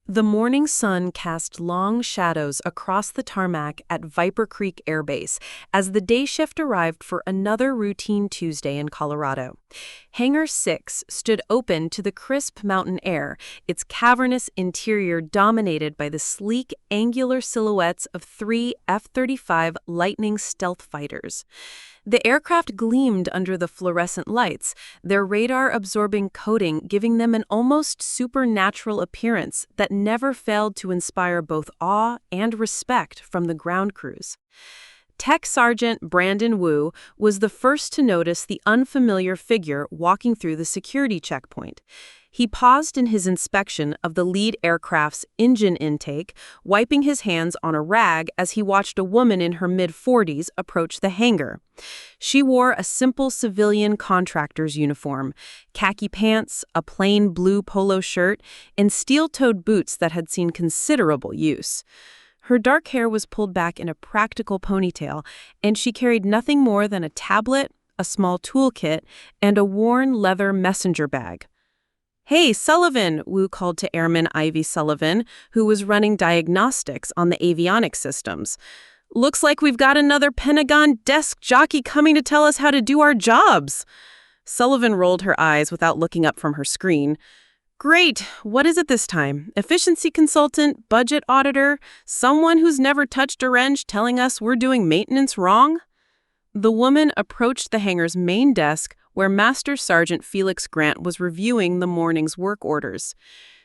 The morning sun cast long shadows across the tarmac at Viper Creek Air Base as the day shift arrived for another routine Tuesday in Colorado. Hangar 6 stood open to the crisp mountain air, its cavernous interior dominated by the sleek, angular silhouettes of three F-35 Lightning stealth fighters. The aircraft gleamed under the fluorescent lights, their radar-absorbing coating giving them an almost supernatural appearance that never failed to inspire both awe and respect from the ground crews. Tech Sergeant Brandon Wu was the first to notice the unfamiliar figure walking through the security checkpoint. He paused in his inspection of the lead aircraft's engine intake, wiping his hands on a rag as he watched a woman in her mid-40s approach the hangar. She wore a simple civilian contractor's uniform, khaki pants, a plain blue polo shirt, and steel-toed boots that had seen considerable use. Her dark hair was pulled back in a practical ponytail, and she carried nothing more than a tablet, a small toolkit, and a worn leather messenger bag. "Hey, Sullivan," Wu called to Airman Ivy Sullivan, who was running diagnostics on the avionics systems. "Looks like we've got another Pentagon desk jockey coming to tell us how to do our jobs." Sullivan rolled her eyes without looking up from her screen. "Great. What is it this time? Efficiency consultant, budget auditor, someone who's never touched a wrench telling us we're doing maintenance wrong?" The woman approached the hangar's main desk where Master Sergeant Felix Grant was reviewing the morning's work orders.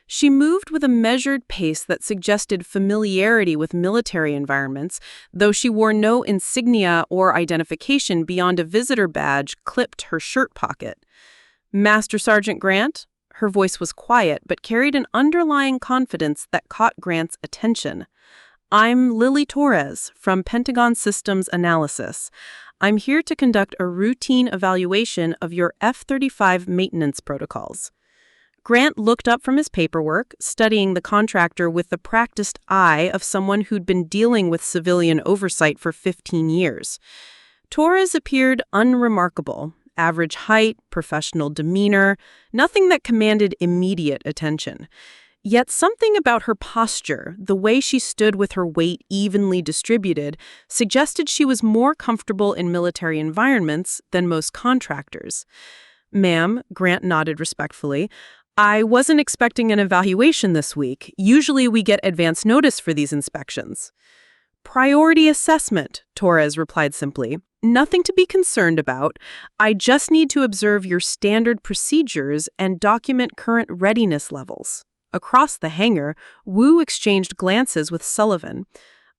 She moved with a measured pace that suggested familiarity with military environments, though she wore no insignia or identification beyond a visitor badge clipped to her shirt pocket. "Master Sergeant Grant?" Her voice was quiet, but carried an underlying confidence that caught Grant's attention. "I'm Lily Torres from Pentagon Systems Analysis. I'm here to conduct a routine evaluation of your F-35 maintenance protocols." Grant looked up from his paperwork, studying the contractor with the practiced eye of someone who'd been dealing with civilian oversight for 15 years. Torres appeared unremarkable. Average height, professional demeanor, nothing that commanded immediate attention. Yet something about her posture, the way she stood with her weight evenly distributed, suggested she was more comfortable in military environments than most contractors. "Ma'am," Grant nodded respectfully, "I wasn't expecting an evaluation this week. Usually we get advance notice for these inspections." "Priority assessment," Torres replied simply. "Nothing to be concerned about. I just need to observe your standard procedures and document current readiness levels." Across the hangar, Wu exchanged glances with Sullivan.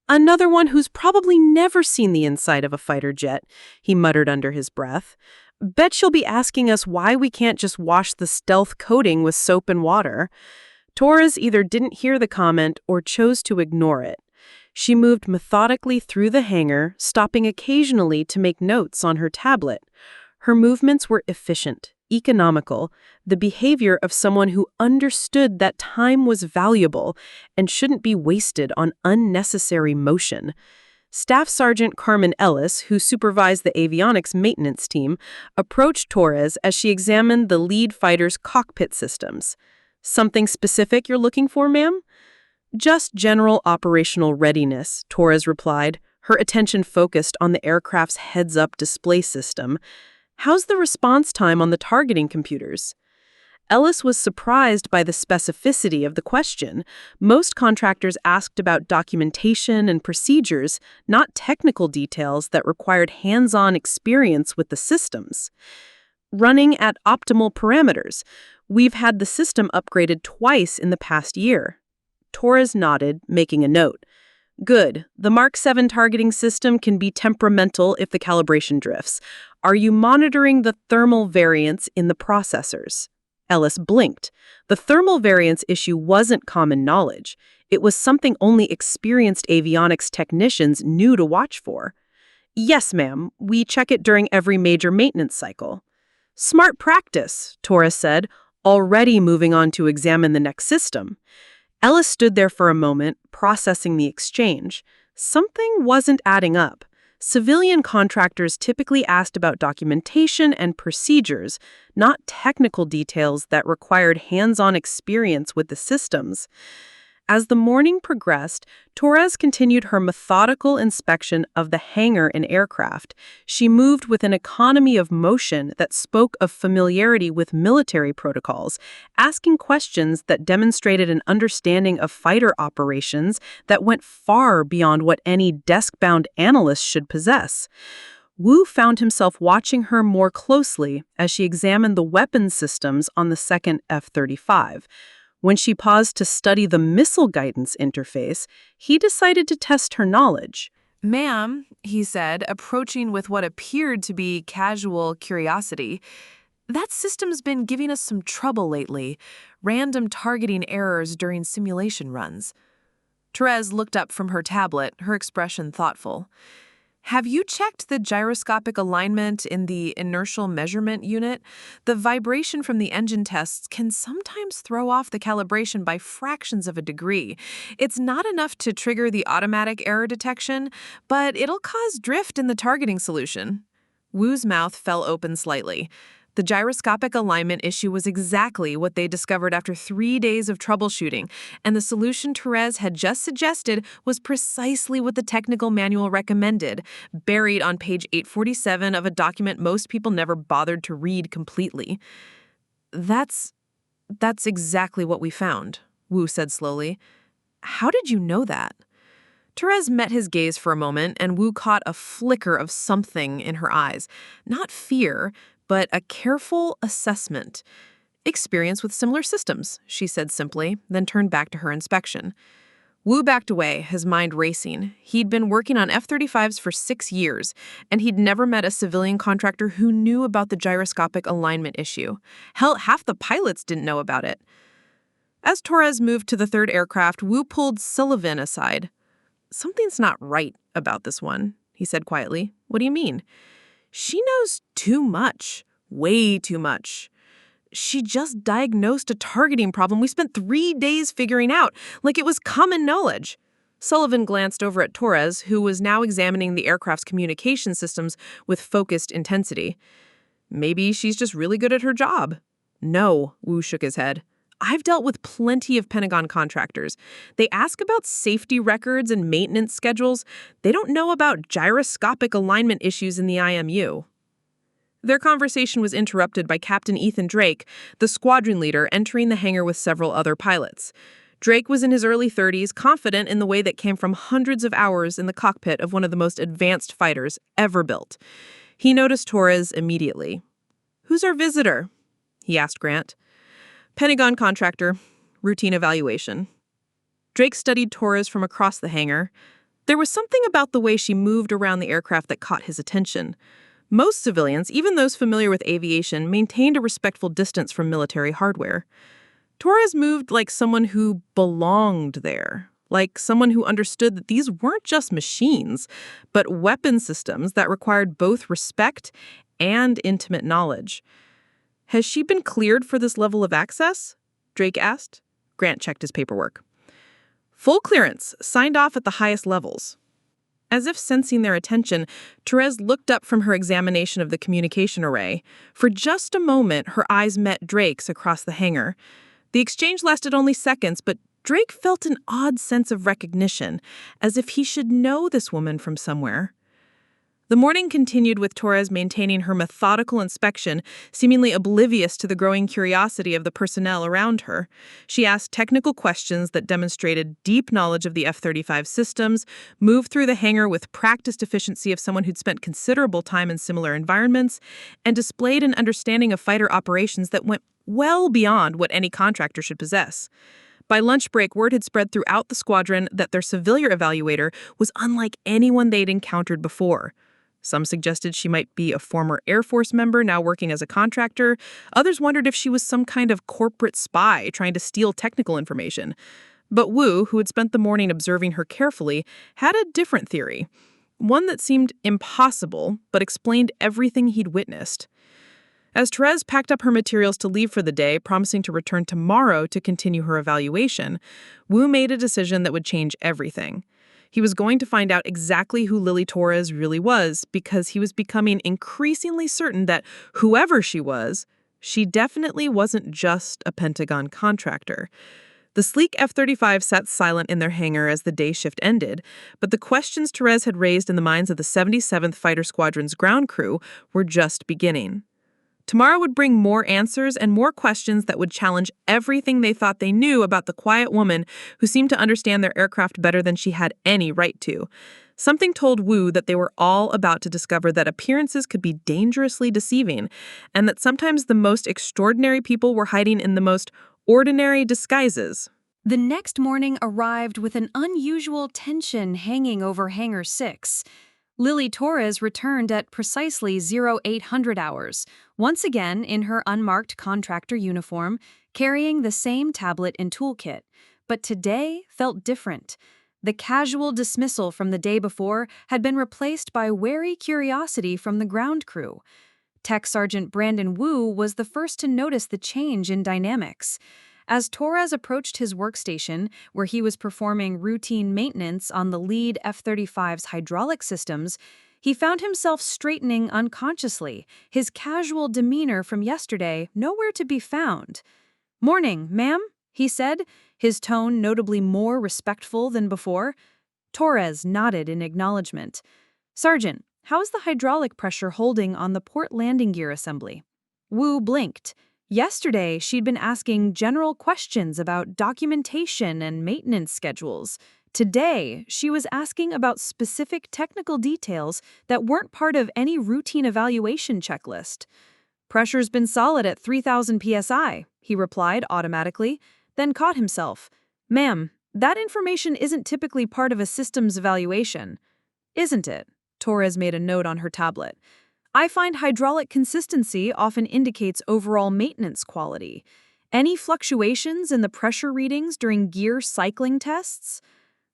"Another one who's probably never seen the inside of a fighter jet," he muttered under his breath. "Bet she'll be asking us why we can't just wash the stealth coating with soap and water." Torres either didn't hear the comment or chose to ignore it. She moved methodically through the hangar, stopping occasionally to make notes on her tablet. Her movements were efficient, economical, the behavior of someone who understood that time was valuable and shouldn't be wasted on unnecessary motion. Staff Sergeant Carmen Ellis, who supervised the avionics maintenance team, approached Torres as she examined the lead fighter's cockpit systems. "Something specific you're looking for, ma'am?" "Just general operational readiness," Torres replied, her attention focused on the aircraft's heads-up display system. "How's the response time on the targeting computers?" Ellis was surprised by the specificity of the question. Most contractors asked about documentation and procedures, not technical details that required hands-on experience with the systems. "Running at optimal parameters. We've had the system upgraded twice in the past year." Torres nodded, making a note. "Good. The Mark 7 targeting system can be temperamental if the calibration drifts. Are you monitoring the thermal variance in the processors?" Ellis blinked. The thermal variance issue wasn't common knowledge. It was something only experienced avionics technicians knew to watch for. "Yes, ma'am. We check it during every major maintenance cycle." "Smart practice," Torres said, already moving on to examine the next system. Ellis stood there for a moment, processing the exchange. Something wasn't adding up. Civilian contractors typically asked about documentation and procedures, not technical details that required hands-on experience with the systems. As the morning progressed, Torres continued her methodical inspection of the hangar and aircraft. She moved with an economy of motion that spoke of familiarity with military protocols, asking questions that demonstrated an understanding of fighter operations that went far beyond what any desk-bound analyst should possess. Wu found himself watching her more closely as she examined the weapons systems on the second F-35. When she paused to study the missile guidance interface, he decided to test her knowledge. "Ma'am," he said, approaching with what appeared to be casual curiosity, "that system's been giving us some trouble lately. Random targeting errors during simulation runs." Therese looked up from her tablet, her expression thoughtful. "Have you checked the gyroscopic alignment in the inertial measurement unit? The vibration from the engine tests can sometimes throw off the calibration by fractions of a degree. It's not enough to trigger the automatic error detection, but it'll cause drift in the targeting solution." Wu's mouth fell open slightly. The gyroscopic alignment issue was exactly what they discovered after 3 days of troubleshooting, and the solution Therese had just suggested was precisely what the technical manual recommended, buried on page 847 of a document most people never bothered to read completely. That's exactly what we found," Wu said slowly. "How did you know that?" Therese met his gaze for a moment, and Wu caught a flicker of something in her eyes. Not fear, but a careful assessment. "Experience with similar systems," she said simply, then turned back to her inspection. Wu backed away, his mind racing. He'd been working on F-35s for 6 years, and he'd never met a civilian contractor who knew about the gyroscopic alignment issue. Hell, half the pilots didn't know about it. As Torres moved to the third aircraft, Wu pulled Sullivan aside. "Something's not right about this one," he said quietly. "What do you mean?" "She knows too much. Way too much. She just diagnosed a targeting problem we spent 3 days figuring out, like it was common knowledge." Sullivan glanced over at Torres, who was now examining the aircraft's communication systems with focused intensity. "Maybe she's just really good at her job." "No," Wu shook his head. "I've dealt with plenty of Pentagon contractors. They ask about safety records and maintenance schedules. They don't know about gyroscopic alignment issues in the IMU." Their conversation was interrupted by Captain Ethan Drake, the squadron leader, entering the hangar with several other pilots. Drake was in his early 30s, confident in the way that came from hundreds of hours in the cockpit of one of the most advanced fighters ever built. He noticed Torres immediately. "Who's our visitor?" he asked Grant. "Pentagon contractor. Routine evaluation." Drake studied Torres from across the hangar. There was something about the way she moved around the aircraft that caught his attention. Most civilians, even those familiar with aviation, maintained a respectful distance from military hardware. Torres moved like someone who belonged there, like someone who understood that these weren't just machines, but weapon systems that required both respect and intimate knowledge. "Has she been cleared for this level of access?" Drake asked. Grant checked his paperwork. "Full clearance, signed off at the highest levels." As if sensing their attention, Therese looked up from her examination of the communication array. For just a moment, her eyes met Drake's across the hangar. The exchange lasted only seconds, but Drake felt an odd sense of recognition, as if he should know this woman from somewhere. The morning continued with Torres maintaining her methodical inspection, seemingly oblivious to the growing curiosity of the personnel around her. She asked technical questions that demonstrated deep knowledge of the F-35 systems, moved through the hangar with practiced efficiency of someone who'd spent considerable time in similar environments, and displayed an understanding of fighter operations that went well beyond what any contractor should possess. By lunch break, word had spread throughout the squadron that their civilian evaluator was unlike anyone they'd encountered before. Some suggested she might be a former Air Force member now working as a contractor. Others wondered if she was some kind of corporate spy trying to steal technical information. But Wu, who had spent the morning observing her carefully, had a different theory. One that seemed impossible, but explained everything he'd witnessed. As Therese packed up her materials to leave for the day, promising to return tomorrow to continue her evaluation, Wu made a decision that would change everything. He was going to find out exactly who Lily Torres really was, because he was becoming increasingly certain that whoever she was, she definitely wasn't just a Pentagon contractor. The sleek F-35 sat silent in their hangar as the day shift ended, but the questions Torres had raised in the minds of the 77th Fighter Squadron's ground crew were just beginning. Tomorrow would bring more answers and more questions that would challenge everything they thought they knew about the quiet woman who seemed to understand their aircraft better than she had any right to. Something told Wu that they were all about to discover that appearances could be dangerously deceiving, and that sometimes the most extraordinary people were hiding in the most ordinary disguises. The next morning arrived with an unusual tension hanging over Hangar 6. Lily Torres returned at precisely 0800 hours, once again in her unmarked contractor uniform, carrying the same tablet and toolkit. But today felt different. The casual dismissal from the day before had been replaced by wary curiosity from the ground crew. Tech Sergeant Brandon Wu was the first to notice the change in dynamics. As Torres approached his workstation, where he was performing routine maintenance on the lead F-35's hydraulic systems, he found himself straightening unconsciously, his casual demeanor from yesterday nowhere to be found. "Morning, ma'am," he said, his tone notably more respectful than before. Torres nodded in acknowledgement. "Sergeant, how is the hydraulic pressure holding on the port landing gear assembly?" Wu blinked. Yesterday, she'd been asking general questions about documentation and maintenance schedules. Today, she was asking about specific technical details that weren't part of any routine evaluation checklist. "Pressure's been solid at 3,000 psi, he replied automatically, then caught himself. "Ma'am, that information isn't typically part of a systems evaluation." "Isn't it?" Torres made a note on her tablet. "I find hydraulic consistency often indicates overall maintenance quality. Any fluctuations in the pressure readings during gear cycling tests?"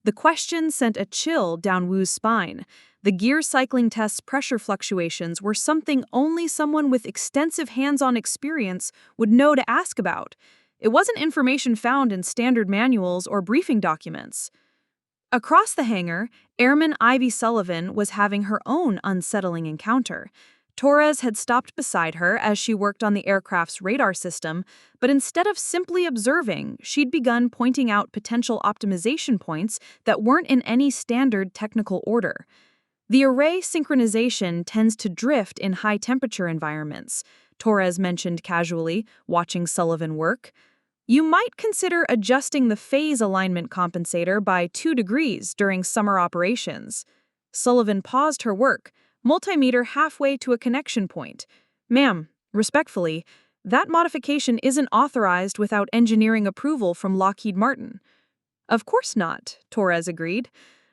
The question sent a chill down Wu's spine. The gear cycling test's pressure fluctuations were something only someone with extensive hands-on experience would know to ask about. It wasn't information found in standard manuals or briefing documents. Across the hangar, Airman Ivy Sullivan was having her own unsettling encounter. Torres had stopped beside her as she worked on the aircraft's radar system, but instead of simply observing, she'd begun pointing out potential optimization points that weren't in any standard technical order. The array synchronization tends to drift in high-temperature environments, Torres mentioned casually, watching Sullivan work. "You might consider adjusting the phase alignment compensator by 2 degrees during summer operations." Sullivan paused her work, multimeter halfway to a connection point. "Ma'am, respectfully, that modification isn't authorized without engineering approval from Lockheed Martin." "Of course not," Torres agreed.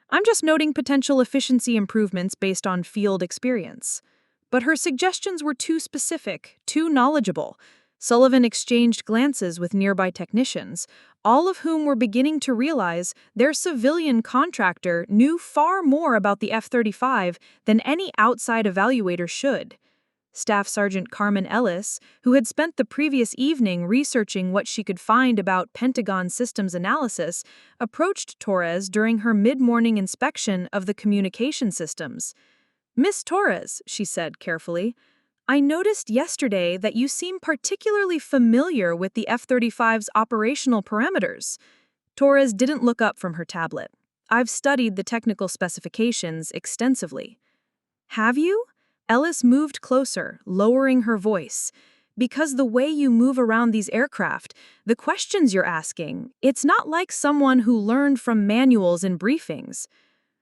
"I'm just noting potential efficiency improvements based on field experience." But her suggestions were too specific, too knowledgeable. Sullivan exchanged glances with nearby technicians, all of whom were beginning to realize their civilian contractor knew far more about the F-35 than any outside evaluator should. Staff Sergeant Carmen Ellis, who had spent the previous evening researching what she could find about Pentagon systems analysis, approached Torres during her mid-morning inspection of the communication systems. "Miss Torres," she said carefully, "I noticed yesterday that you seem particularly familiar with the F-35's operational parameters." Torres didn't look up from her tablet. "I've studied the technical specifications extensively." "Have you?" Ellis moved closer, lowering her voice. "Because the way you move around these aircraft, the questions you're asking, it's not like someone who learned from manuals and briefings."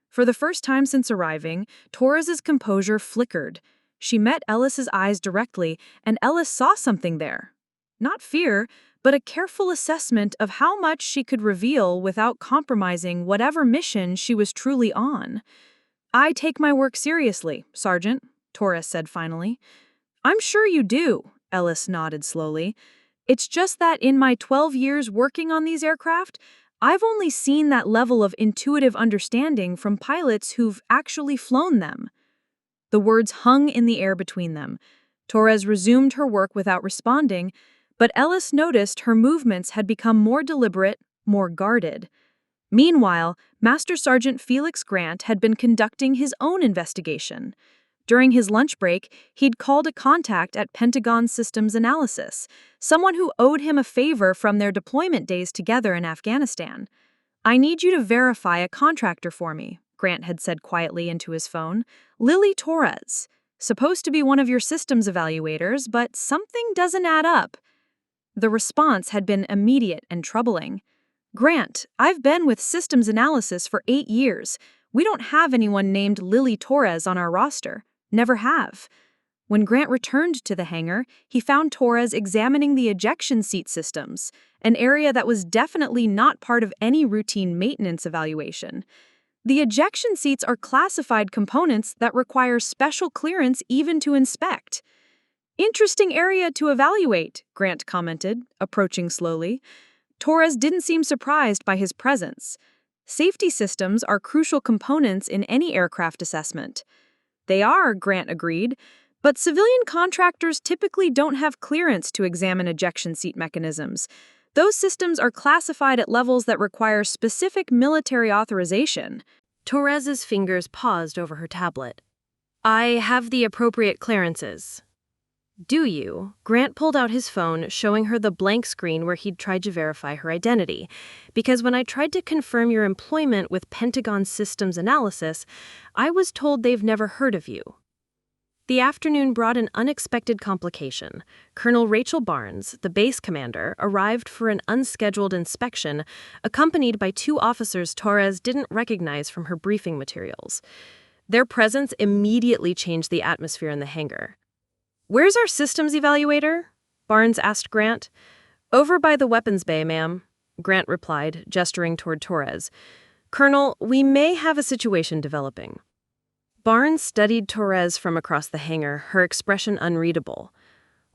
For the first time since arriving, Torres's composure flickered. She met Ellis's eyes directly, and Ellis saw something there. Not fear, but a careful assessment of how much she could reveal without compromising whatever mission she was truly on. "I take my work seriously, Sergeant," Torres said finally. "I'm sure you do," Ellis nodded slowly. "It's just that in my 12 years working on these aircraft, I've only seen that level of intuitive understanding from pilots who've actually flown them." The words hung in the air between them. Torres resumed her work without responding, but Ellis noticed her movements had become more deliberate, more guarded. Meanwhile, Master Sergeant Felix Grant had been conducting his own investigation. During his lunch break, he'd called a contact at Pentagon Systems Analysis, someone who owed him a favor from their deployment days together in Afghanistan. "I need you to verify a contractor for me," Grant had said quietly into his phone. "Lily Torres. Supposed to be one of your systems evaluators, but something doesn't add up." The response had been immediate and troubling. "Grant, I've been with systems analysis for 8 years. We don't have anyone named Lily Torres on our roster. Never have." When Grant returned to the hangar, he found Torres examining the ejection seat systems, an area that was definitely not part of any routine maintenance evaluation. The ejection seats are classified components that require special clearance even to inspect. "Interesting area to evaluate," Grant commented, approaching slowly. Torres didn't seem surprised by his presence. Safety systems are crucial components in any aircraft assessment. "They are," Grant agreed, "but civilian contractors typically don't have clearance to examine ejection seat mechanisms. Those systems are classified at levels that require specific military authorization." Torres's fingers paused over her tablet. "I have the appropriate clearances." "Do you?" Grant pulled out his phone, showing her the blank screen where he'd tried to verify her identity. "Because when I tried to confirm your employment with Pentagon Systems Analysis, I was told they've never heard of you." The afternoon brought an unexpected complication. Colonel Rachel Barnes, the base commander, arrived for an unscheduled inspection, accompanied by 2 officers Torres didn't recognize from her briefing materials. Their presence immediately changed the atmosphere in the hangar. "Where's our systems evaluator?" Barnes asked Grant. "Over by the weapons bay, ma'am," Grant replied, gesturing toward Torres. "Colonel, we may have a situation developing." Barnes studied Torres from across the hangar, her expression unreadable.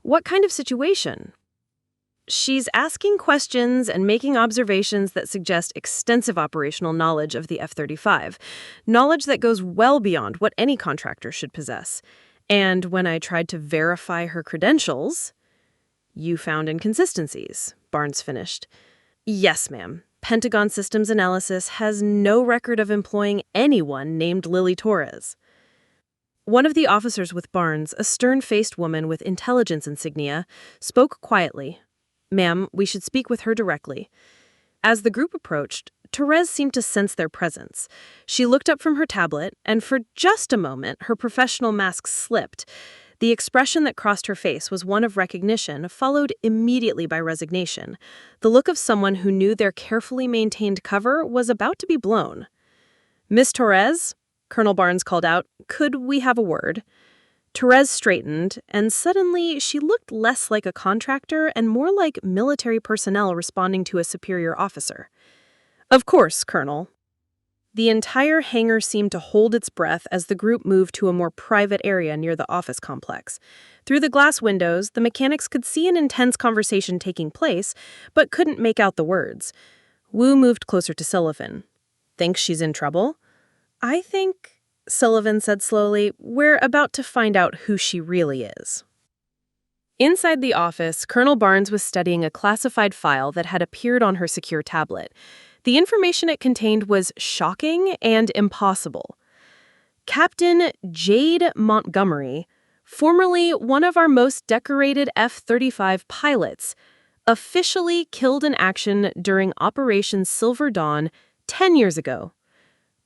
"What kind of situation?" "She's asking questions and making observations that suggest extensive operational knowledge of the F-35, knowledge that goes well beyond what any contractor should possess. And when I tried to verify her credentials, you found inconsistencies," Barnes finished. "Yes, ma'am. Pentagon Systems Analysis has no record of employing anyone named Lily Torres." One of the officers with Barnes, a stern-faced woman with intelligence insignia, spoke quietly. "Ma'am, we should speak with her directly." As the group approached, Torres seemed to sense their presence. She looked up from her tablet, and for just a moment, her professional mask slipped. The expression that crossed her face was one of recognition, followed immediately by resignation, the look of someone who knew their carefully maintained cover was about to be blown. "Miss Torres," Colonel Barnes called out, "could we have a word?" Torres straightened, and suddenly she looked less like a contractor and more like military personnel responding to a superior officer. "Of course, Colonel." The entire hangar seemed to hold its breath as the group moved to a more private area near the office complex. Through the glass windows, the mechanics could see an intense conversation taking place, but couldn't make out the words. Wu moved closer to Sullivan. "Thinks she's in trouble?" "I think," Sullivan said slowly, "we're about to find out who she really is." Inside the office, Colonel Barnes was studying a classified file that had appeared on her secure tablet. The information it contained was shocking and impossible. "Captain Jade Montgomery, formerly one of our most decorated F-35 pilots, officially killed in action during Operation Silver Dawn 10 years ago."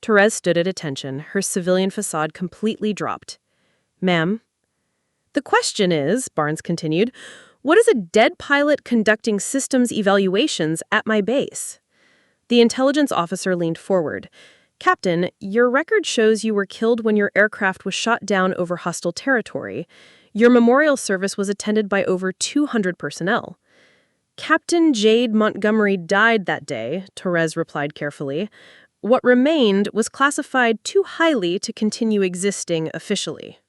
Torres stood at attention, her civilian facade completely dropped. "Ma'am?" "The question is," Barnes continued, "what is a dead pilot conducting systems evaluations at my base?" The intelligence officer leaned forward. "Captain, your record shows you were killed when your aircraft was shot down over hostile territory. Your memorial service was attended by over 200 personnel." "Captain Jade Montgomery died that day," Torres replied carefully. "What remained was classified too highly to continue existing officially."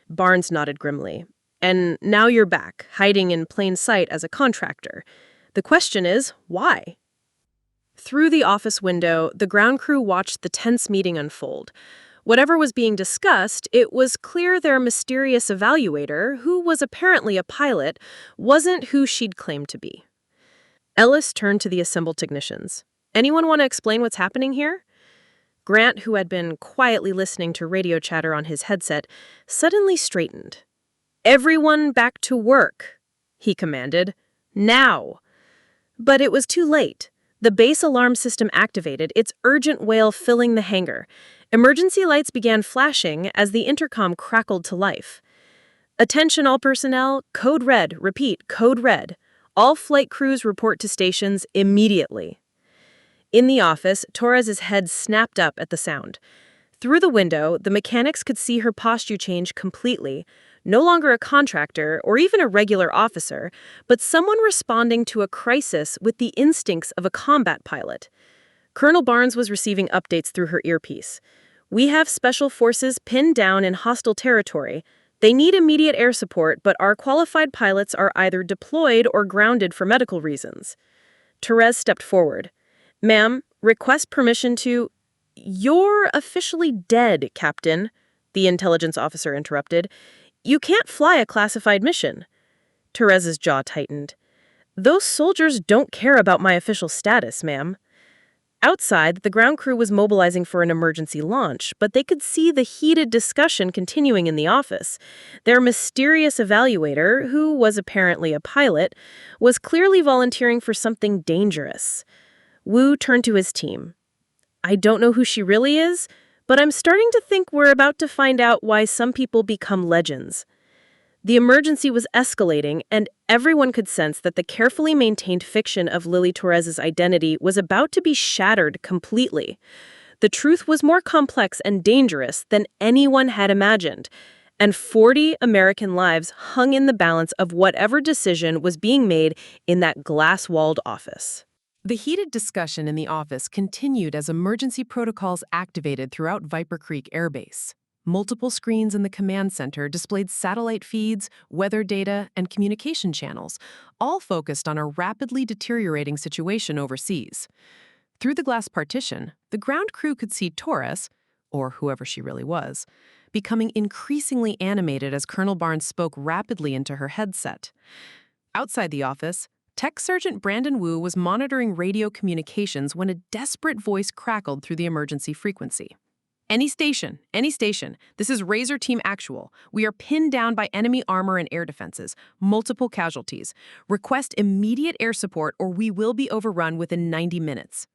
Barnes nodded grimly. "And now you're back, hiding in plain sight as a contractor. The question is, why?" Through the office window, the ground crew watched the tense meeting unfold. Whatever was being discussed, it was clear their mysterious evaluator, who was apparently a pilot, wasn't who she'd claimed to be. Ellis turned to the assembled technicians. "Anyone want to explain what's happening here?" Grant, who had been quietly listening to radio chatter on his headset, suddenly straightened. "Everyone back to work," he commanded. "Now!" But it was too late. The base alarm system activated, its urgent wail filling the hangar. Emergency lights began flashing as the intercom crackled to life. "Attention all personnel, code red, repeat, code red. All flight crews report to stations immediately." In the office, Torres's head snapped up at the sound. Through the window, the mechanics could see her posture change completely. No longer a contractor or even a regular officer, but someone responding to a crisis with the instincts of a combat pilot. Colonel Barnes was receiving updates through her earpiece. "We have special forces pinned down in hostile territory. They need immediate air support, but our qualified pilots are either deployed or grounded for medical reasons." Torres stepped forward. "Ma'am, request permission to—" "You're officially dead, Captain," the intelligence officer interrupted. "You can't fly a classified mission." Torres's jaw tightened. "Those soldiers don't care about my official status, ma'am." Outside, the ground crew was mobilizing for an emergency launch, but they could see the heated discussion continuing in the office. Their mysterious evaluator, who was apparently a pilot, was clearly volunteering for something dangerous. Wu turned to his team. "I don't know who she really is, but I'm starting to think we're about to find out why some people become legends." The emergency was escalating, and everyone could sense that the carefully maintained fiction of Lily Torres's identity was about to be shattered completely. The truth was more complex and dangerous than anyone had imagined, and 40 American lives hung in the balance of whatever decision was being made in that glass-walled office. The heated discussion in the office continued as emergency protocols activated throughout Viper Creek Air Base. Multiple screens in the command center displayed satellite feeds, weather data, and communication channels, all focused on a rapidly deteriorating situation overseas. Through the glass partition, the ground crew could see Torres, or whoever she really was, becoming increasingly animated as Colonel Barnes spoke rapidly into her headset. Outside the office, Tech Sergeant Brandon Wu was monitoring radio communications when a desperate voice crackled through the emergency frequency. Any station, this is Razor Team Actual. We are pinned down by enemy armor and air defenses, multiple casualties. Request immediate air support or we will be overrun within 90 minutes.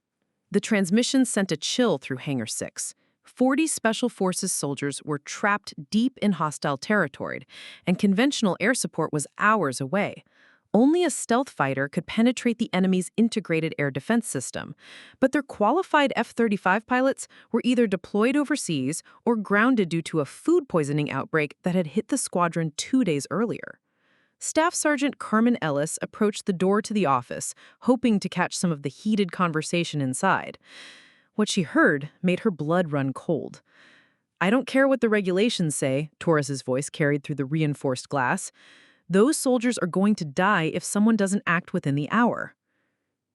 The transmission sent a chill through Hangar 6. 40 Special Forces soldiers were trapped deep in hostile territory, and conventional air support was hours away. Only a stealth fighter could penetrate the enemy's integrated air defense system, but their qualified F-35 pilots were either deployed overseas or grounded due to a food poisoning outbreak that had hit the squadron 2 days earlier. Staff Sergeant Carmen Ellis approached the door to the office, hoping to catch some of the heated conversation inside. What she heard made her blood run cold. "I don't care what the regulations say," Torres's voice carried through the reinforced glass. "Those soldiers are going to die if someone doesn't act within the hour."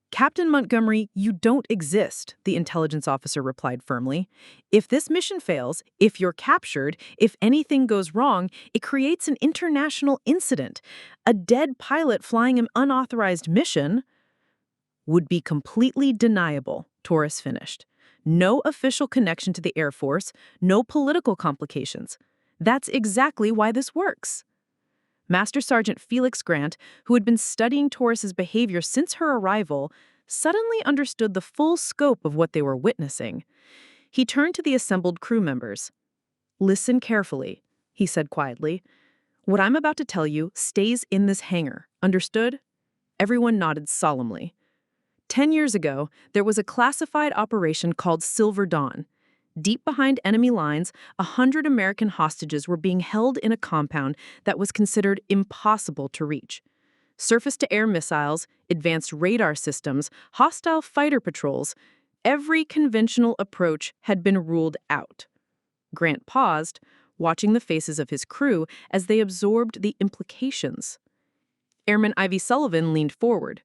"Captain Montgomery, you don't exist," the intelligence officer replied firmly. "If this mission fails, if you're captured, if anything goes wrong, it creates an international incident. A dead pilot flying an unauthorized mission would be completely deniable," Torres finished. "No official connection to the Air Force, no political complications. That's exactly why this works." Master Sergeant Felix Grant, who had been studying Torres's behavior since her arrival, suddenly understood the full scope of what they were witnessing. He turned to the assembled crew members. "Listen carefully," he said quietly. "What I'm about to tell you stays in this hangar. Understood?" Everyone nodded solemnly. 10 years ago, there was a classified operation called Silver Dawn. Deep behind enemy lines, 100 American hostages were being held in a compound that was considered impossible to reach. Surface-to-air missiles, advanced radar systems, hostile fighter patrols, every conventional approach had been ruled out. Grant paused, watching the faces of his crew as they absorbed the implications. Airman Ivy Sullivan leaned forward.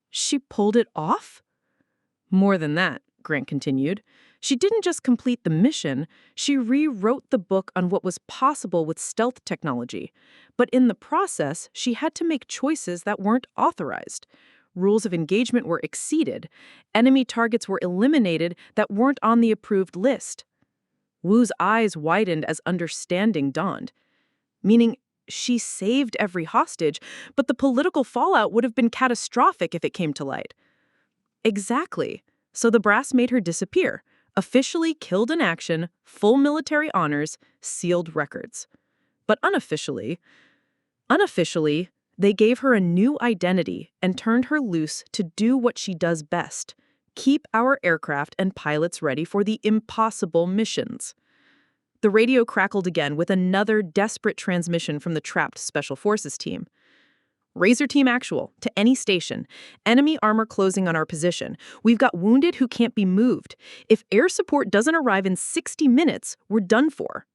"She pulled it off?" "More than that," Grant continued. "She didn't just complete the mission, she rewrote the book on what was possible with stealth technology. But in the process, she had to make choices that weren't authorized. rules of engagement were exceeded, enemy targets were eliminated that weren't on the approved list. Wu's eyes widened as understanding dawned, meaning she saved every hostage, but the political fallout would have been catastrophic if it came to light. Exactly. So the brass made her disappear, officially killed in action, full military honors, sealed records. But unofficially, they gave her a new identity and turned her loose to do what she does best: keep our aircraft and pilots ready for the impossible missions. The radio crackled again with another desperate transmission from the trapped Special Forces team. Razor Team Actual, to any station. Enemy armor closing on our position. We've got wounded who can't be moved. If air support doesn't arrive in 60 minutes, we're done for.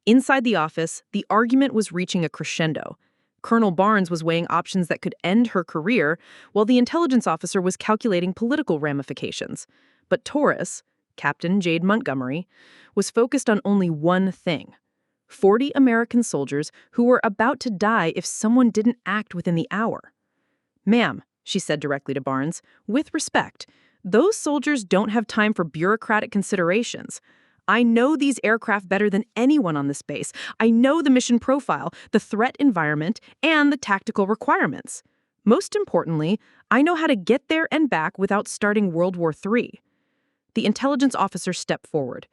Inside the office, the argument was reaching a crescendo. Colonel Barnes was weighing options that could end her career, while the intelligence officer was calculating political ramifications. But Taurus, Captain Jade Montgomery, was focused on only one thing: 40 American soldiers who were about to die if someone didn't act within the hour. "Ma'am," she said directly to Barnes, "with respect, those soldiers don't have time for bureaucratic considerations. I know these aircraft better than anyone on this base. I know the mission profile, the threat environment, and the tactical requirements. Most importantly, I know how to get there and back without starting World War III. The intelligence officer stepped forward.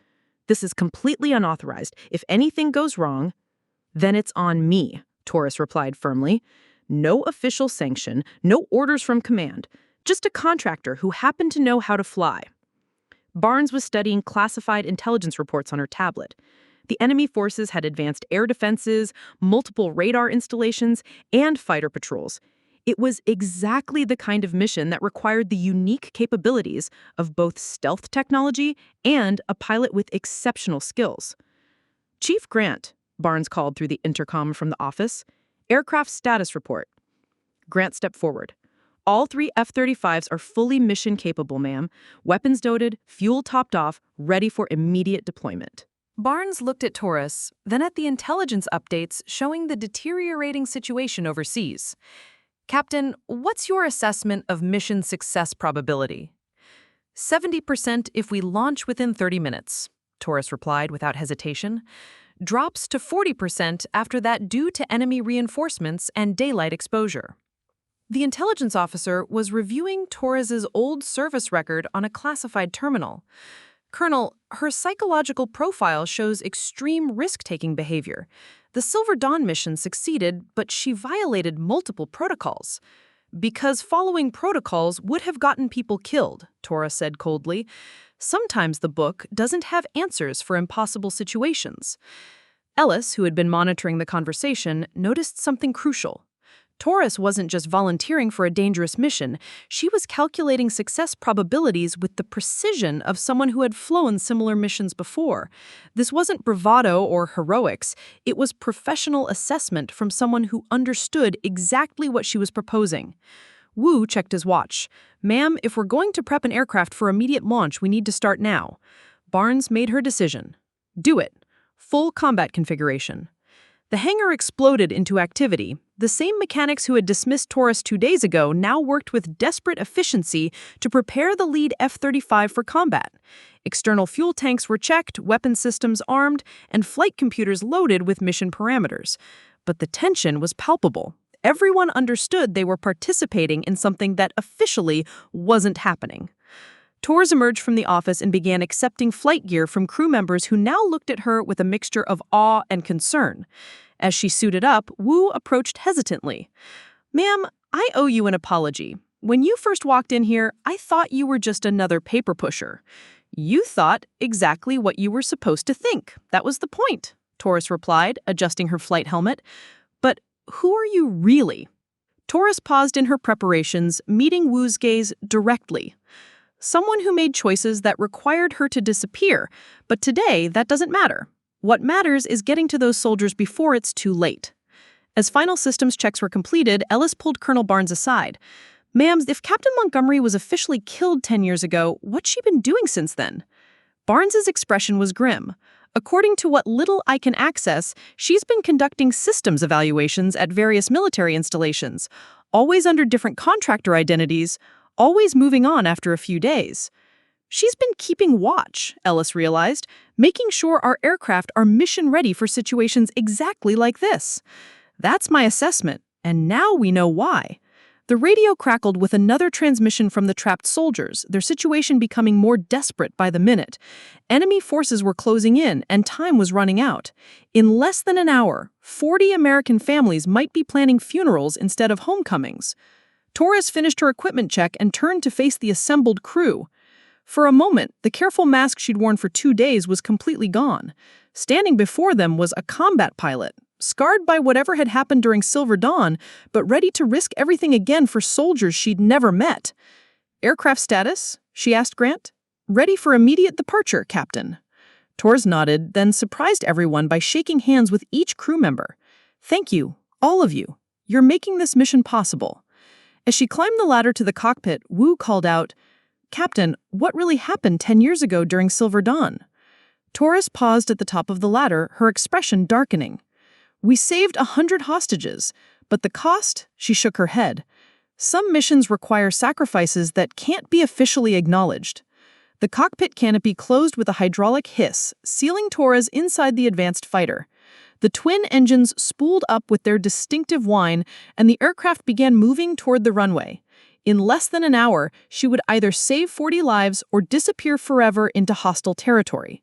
"This is completely unauthorized. If anything goes wrong, then it's on me," Taurus replied firmly. "No official sanction, no orders from command, just a contractor who happened to know how to fly." Barnes was studying classified intelligence reports on her tablet. The enemy forces had advanced air defenses, multiple radar installations, and fighter patrols. It was exactly the kind of mission that required the unique capabilities of both stealth technology and a pilot with exceptional skills. "Chief Grant," Barnes called through the intercom from the office. "Aircraft status report." Grant stepped forward. "All 3 F-35s are fully mission-capable, ma'am. Weapons loaded, fuel topped off, ready for immediate deployment." Barnes looked at Taurus, then at the intelligence updates showing the deteriorating situation overseas. "Captain, what's your assessment of mission success probability?" 70% if we launch within 30 minutes, Taurus replied without hesitation. "Drops to 40% after that due to enemy reinforcements and daylight exposure." The intelligence officer was reviewing Taurus's old service record on a classified terminal. "Colonel, her psychological profile shows extreme risk-taking behavior. The Silver Dawn mission succeeded, but she violated multiple protocols." "Because following protocols would have gotten people killed," Taurus said coldly. "Sometimes the book doesn't have answers for impossible situations." Ellis, who had been monitoring the conversation, noticed something crucial. Taurus wasn't just volunteering for a dangerous mission, she was calculating success probabilities with the precision of someone who had flown similar missions before. This wasn't bravado or heroics, it was professional assessment from someone who understood exactly what she was proposing. Wu checked his watch. "Ma'am, if we're going to prep an aircraft for immediate launch, we need to start now." Barnes made her decision. "Do it. Full combat configuration." The hangar exploded into activity. The same mechanics who had dismissed Taurus 2 days ago now worked with desperate efficiency to prepare the lead F-35 for combat. External fuel tanks were checked, weapon systems armed, and flight computers loaded with mission parameters. But the tension was palpable. Everyone understood they were participating in something that officially wasn't happening. Taurus emerged from the office and began accepting flight gear from crew members who now looked at her with a mixture of awe and concern. As she suited up, Wu approached hesitantly. "Ma'am, I owe you an apology. When you first walked in here, I thought you were just another paper pusher." "You thought exactly what you were supposed to think. That was the point," Taurus replied, adjusting her flight helmet. "But who are you really?" Taurus paused in her preparations, meeting Wu's gaze directly. "Someone who made choices that required her to disappear, but today that doesn't matter. What matters is getting to those soldiers before it's too late." As final systems checks were completed, Ellis pulled Colonel Barnes aside. "Ma'am, if Captain Montgomery was officially killed 10 years ago, what's she been doing since then?" Barnes's expression was grim. "According to what little I can access, she's been conducting systems evaluations at various military installations. always under different contractor identities, always moving on after a few days. She's been keeping watch, Ellis realized, making sure our aircraft are mission-ready for situations exactly like this. That's my assessment, and now we know why. The radio crackled with another transmission from the trapped soldiers, their situation becoming more desperate by the minute. Enemy forces were closing in, and time was running out. In less than an hour, 40 American families might be planning funerals instead of homecomings. Torres finished her equipment check and turned to face the assembled crew. For a moment, the careful mask she'd worn for 2 days was completely gone. Standing before them was a combat pilot, scarred by whatever had happened during Silver Dawn, but ready to risk everything again for soldiers she'd never met. "Aircraft status?" she asked Grant. "Ready for immediate departure, Captain." Torres nodded, then surprised everyone by shaking hands with each crew member. "Thank you, all of you. You're making this mission possible." As she climbed the ladder to the cockpit, Wu called out, "Captain, what really happened 10 years ago during Silver Dawn?" Torres paused at the top of the ladder, her expression darkening. "We saved 100 hostages, but the cost?" She shook her head. "Some missions require sacrifices that can't be officially acknowledged." The cockpit canopy closed with a hydraulic hiss, sealing Torres inside the advanced fighter. The twin engines spooled up with their distinctive whine, and the aircraft began moving toward the runway. In less than an hour, she would either save 40 lives or disappear forever into hostile territory.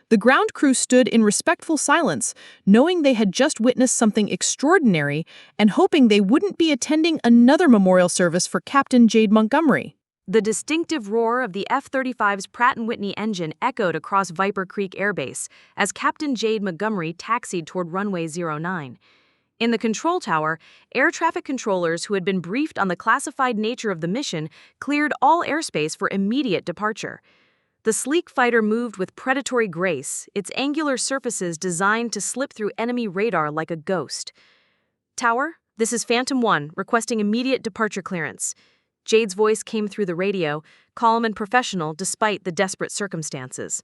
The ground crew stood in respectful silence, knowing they had just witnessed something extraordinary and hoping they wouldn't be attending another memorial service for Captain Jade Montgomery. The distinctive roar of the F-35's Pratt & Whitney engine echoed across Viper Creek Air Base as Captain Jade Montgomery taxied toward runway 09. In the control tower, air traffic controllers who had been briefed on the classified nature of the mission cleared all airspace for immediate departure. The sleek fighter moved with predatory grace, its angular surfaces designed to slip through enemy radar like a ghost. "Tower, this is Phantom 1, requesting immediate departure clearance." Jade's voice came through the radio, calm and professional despite the desperate circumstances.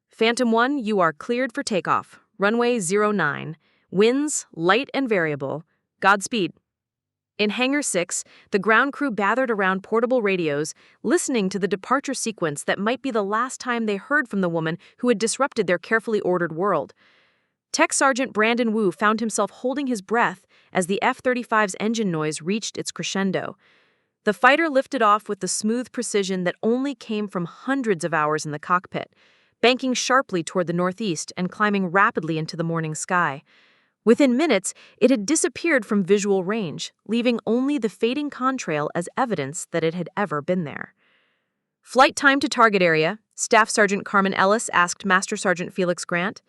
"Phantom 1, you are cleared for takeoff. Runway 09. Winds, light and variable. Godspeed." In Hangar 6, the ground crew gathered around portable radios, listening to the departure sequence that might be the last time they heard from the woman who had disrupted their carefully ordered world. Tech Sergeant Brandon Wu found himself holding his breath as the F-35's engine noise reached its crescendo. The fighter lifted off with the smooth precision that only came from hundreds of hours in the cockpit, banking sharply toward the northeast and climbing rapidly into the morning sky. Within minutes, it had disappeared from visual range, leaving only the fading contrail as evidence that it had ever been there. "Flight time to target area," Staff Sergeant Carmen Ellis asked Master Sergeant Felix Grant.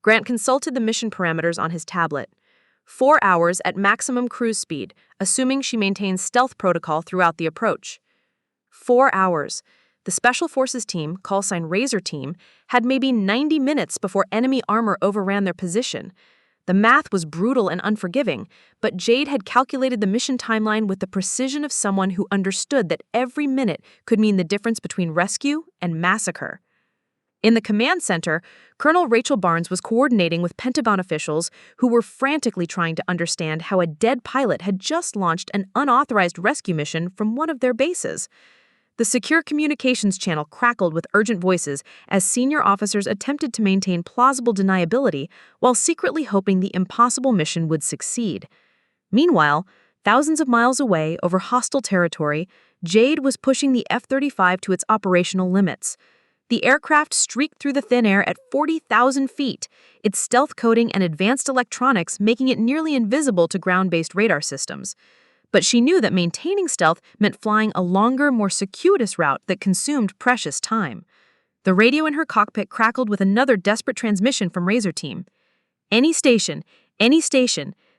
Grant consulted the mission parameters on his tablet. 4 hours at maximum cruise speed, assuming she maintains stealth protocol throughout the approach. 4 hours. The Special Forces team, callsign Razor Team, had maybe 90 minutes before enemy armor overran their position. The math was brutal and unforgiving, but Jade had calculated the mission timeline with the precision of someone who understood that every minute could mean the difference between rescue and massacre. In the command center, Colonel Rachel Barnes was coordinating with Pentagon officials who were frantically trying to understand how a dead pilot had just launched an unauthorized rescue mission from one of their bases. The secure communications channel crackled with urgent voices as senior officers attempted to maintain plausible deniability while secretly hoping the impossible mission would succeed. Meanwhile, thousands of miles away over hostile territory, Jade was pushing the F-35 to its operational limits. The aircraft streaked through the thin air at 40,000 feet, its stealth coating and advanced electronics making it nearly invisible to ground-based radar systems. But she knew that maintaining stealth meant flying a longer, more circuitous route that consumed precious time. The radio in her cockpit crackled with another desperate transmission from Razor Team. Any station,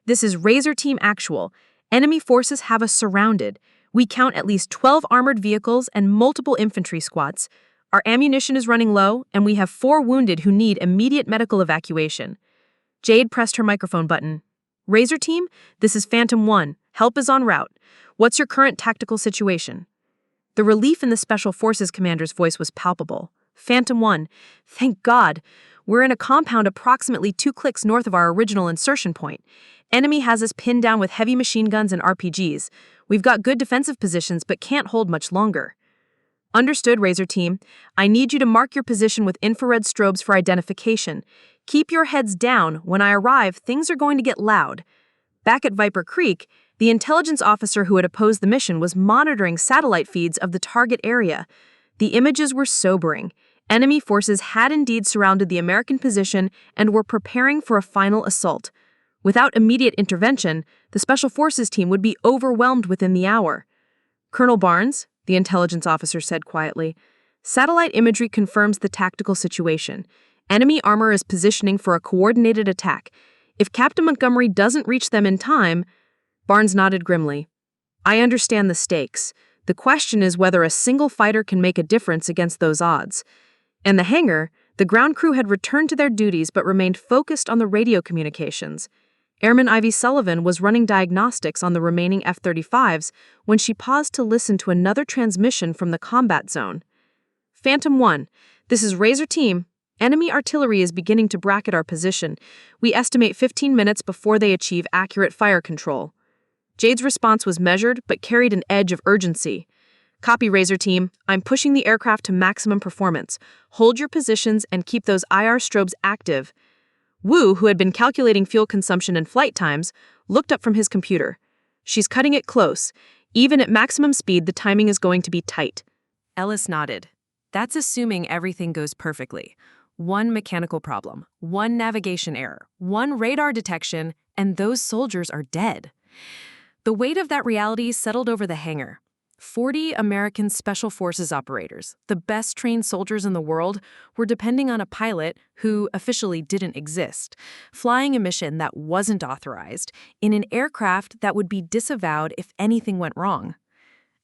this is Razor Team Actual. Enemy forces have us surrounded. We count at least 12 armored vehicles and multiple infantry squads. Our ammunition is running low, and we have 4 wounded who need immediate medical evacuation." Jade pressed her microphone button. "Razor Team, this is Phantom 1. Help is en route. What's your current tactical situation?" The relief in the Special Forces commander's voice was palpable. Phantom 1. Thank God. We're in a compound approximately 2 clicks north of our original insertion point. Enemy has us pinned down with heavy machine guns and RPGs. We've got good defensive positions but can't hold much longer. Understood, Razor Team. I need you to mark your position with infrared strobes for identification. Keep your heads down. When I arrive, things are going to get loud. Back at Viper Creek, the intelligence officer who had opposed the mission was monitoring satellite feeds of the target area. The images were sobering. Enemy forces had indeed surrounded the American position and were preparing for a final assault. Without immediate intervention, the Special Forces team would be overwhelmed within the hour. Colonel Barnes, the intelligence officer said quietly, satellite imagery confirms the tactical situation. Enemy armor is positioning for a coordinated attack. If Captain Montgomery doesn't reach them in time... Barnes nodded grimly. I understand the stakes. The question is whether a single fighter can make a difference against those odds. In the hangar, the ground crew had returned to their duties but remained focused on the radio communications. Airman Ivy Sullivan was running diagnostics on the remaining F-35s when she paused to listen to another transmission from the combat zone. Phantom 1, this is Razor Team. Enemy artillery is beginning to bracket our position. We estimate 15 minutes before they achieve accurate fire control. Jade's response was measured but carried an edge of urgency. Copy, Razor Team. I'm pushing the aircraft to maximum performance. Hold your positions and keep those IR strobes active. Wu, who had been calculating fuel consumption and flight times, looked up from his computer. She's cutting it close. Even at maximum speed, the timing is going to be tight. Ellis nodded. That's assuming everything goes perfectly. One mechanical problem, one navigation error, one radar detection, and those soldiers are dead. The weight of that reality settled over the hangar. 40 American Special Forces operators, the best trained soldiers in the world, were depending on a pilot who officially didn't exist, flying a mission that wasn't authorized in an aircraft that would be disavowed if anything went wrong.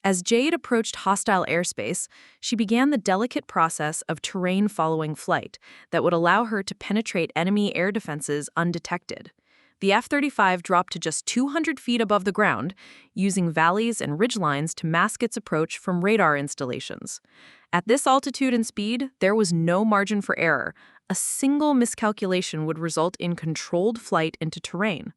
As Jade approached hostile airspace, she began the delicate process of terrain-following flight that would allow her to penetrate enemy air defenses undetected. The F-35 dropped to just 200 feet above the ground, using valleys and ridgelines to mask its approach from radar installations. At this altitude and speed, there was no margin for error. A single miscalculation would result in controlled flight into terrain.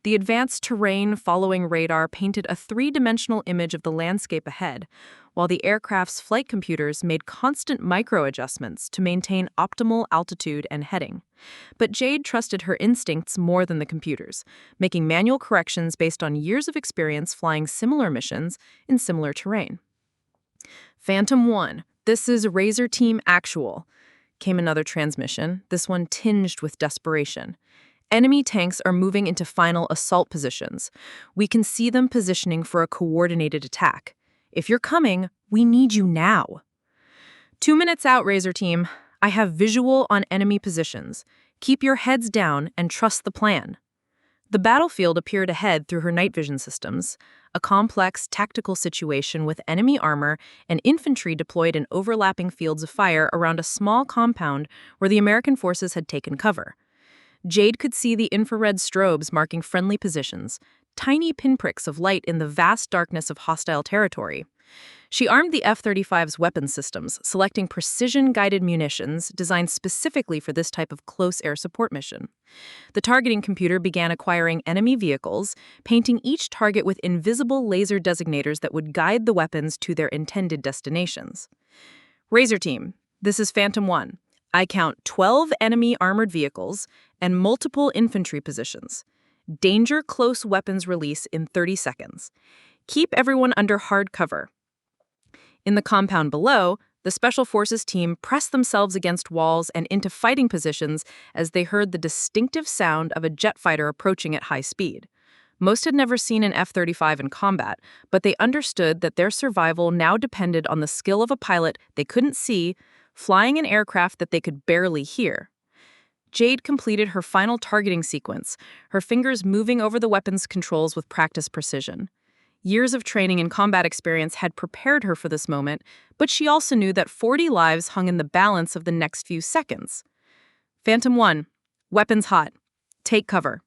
The advanced terrain-following radar painted a three-dimensional image of the landscape ahead, while the aircraft's flight computers made constant micro-adjustments to maintain optimal altitude and heading. But Jade trusted her instincts more than the computers, making manual corrections based on years of experience flying similar missions in similar terrain. Phantom 1, this is Razor Team Actual, came another transmission, this one tinged with desperation. Enemy tanks are moving into final assault positions. We can see them positioning for a coordinated attack. If you're coming, we need you now. 2 minutes out, Razor Team. I have visual on enemy positions. Keep your heads down and trust the plan. The battlefield appeared ahead through her night vision systems, a complex tactical situation with enemy armor and infantry deployed in overlapping fields of fire around a small compound where the American forces had taken cover. Jade could see the infrared strobes marking friendly positions, tiny pinpricks of light in the vast darkness of hostile territory. She armed the F-35's weapon systems, selecting precision-guided munitions designed specifically for this type of close air support mission. The targeting computer began acquiring enemy vehicles, painting each target with invisible laser designators that would guide the weapons to their intended destinations. Razor Team, this is Phantom 1. I count 12 enemy armored vehicles and multiple infantry positions. Danger close weapons release in 30 seconds. Keep everyone under hard cover. In the compound below, the Special Forces team pressed themselves against walls and into fighting positions as they heard the distinctive sound of a jet fighter approaching at high speed. Most had never seen an F-35 in combat, but they understood that their survival now depended on the skill of a pilot they couldn't see, flying an aircraft that they could barely hear. Jade completed her final targeting sequence, her fingers moving over the weapon's controls with practiced precision. Years of training and combat experience had prepared her for this moment, but she also knew that 40 lives hung in the balance of the next few seconds. Phantom 1, weapons hot. Take cover.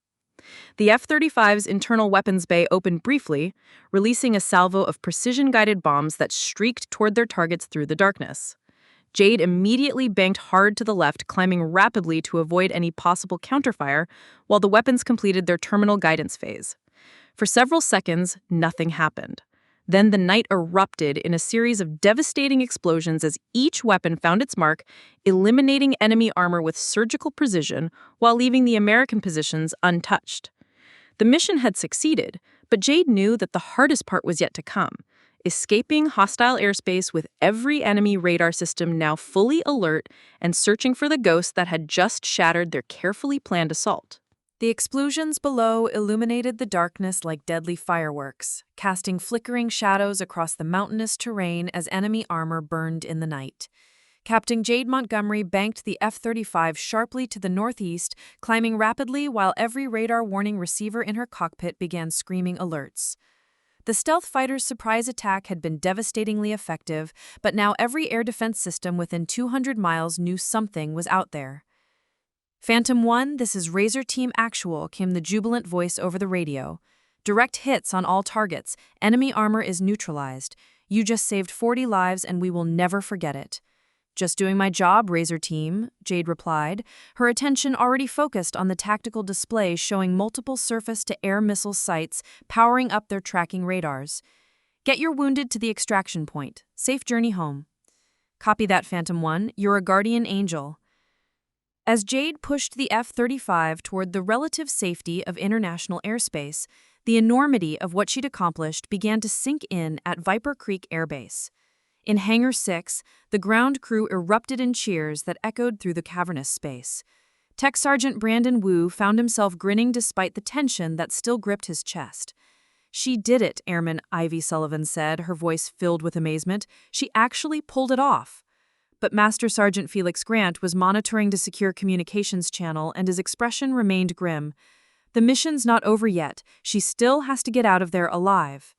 The F-35's internal weapons bay opened briefly, releasing a salvo of precision-guided bombs that streaked toward their targets through the darkness. Jade immediately banked hard to the left, climbing rapidly to avoid any possible counterfire, while the weapons completed their terminal guidance phase. For several seconds, nothing happened. Then the night erupted in a series of devastating explosions as each weapon found its mark, eliminating enemy armor with surgical precision while leaving the American positions untouched. The mission had succeeded, but Jade knew that the hardest part was yet to come: escaping hostile airspace with every enemy radar system now fully alert and searching for the ghost that had just shattered their carefully planned assault. The explosions below illuminated the darkness like deadly fireworks, casting flickering shadows across the mountainous terrain as enemy armor burned in the night. Captain Jade Montgomery banked the F-35 sharply to the northeast, climbing rapidly while every radar warning receiver in her cockpit began screaming alerts. The stealth fighter's surprise attack had been devastatingly effective, but now every air defense system within 200 miles knew something was out there. Phantom 1, this is Razor Team Actual, came the jubilant voice over the radio. Direct hits on all targets. Enemy armor is neutralized. You just saved 40 lives and we will never forget it. Just doing my job, Razor Team, Jade replied, her attention already focused on the tactical display showing multiple surface-to-air missile sites powering up their tracking radars. Get your wounded to the extraction point. Safe journey home. Copy that, Phantom 1. You're a guardian angel. As Jade pushed the F-35 toward the relative safety of international airspace, the enormity of what she'd accomplished began to sink in at Viper Creek Air Base. In Hangar 6, the ground crew erupted in cheers that echoed through the cavernous space. Tech Sergeant Brandon Wu found himself grinning despite the tension that still gripped his chest. "She did it," Airman Ivy Sullivan said, her voice filled with amazement. "She actually pulled it off." But Master Sergeant Felix Grant was monitoring the secure communications channel and his expression remained grim. "The mission's not over yet. She still has to get out of there alive."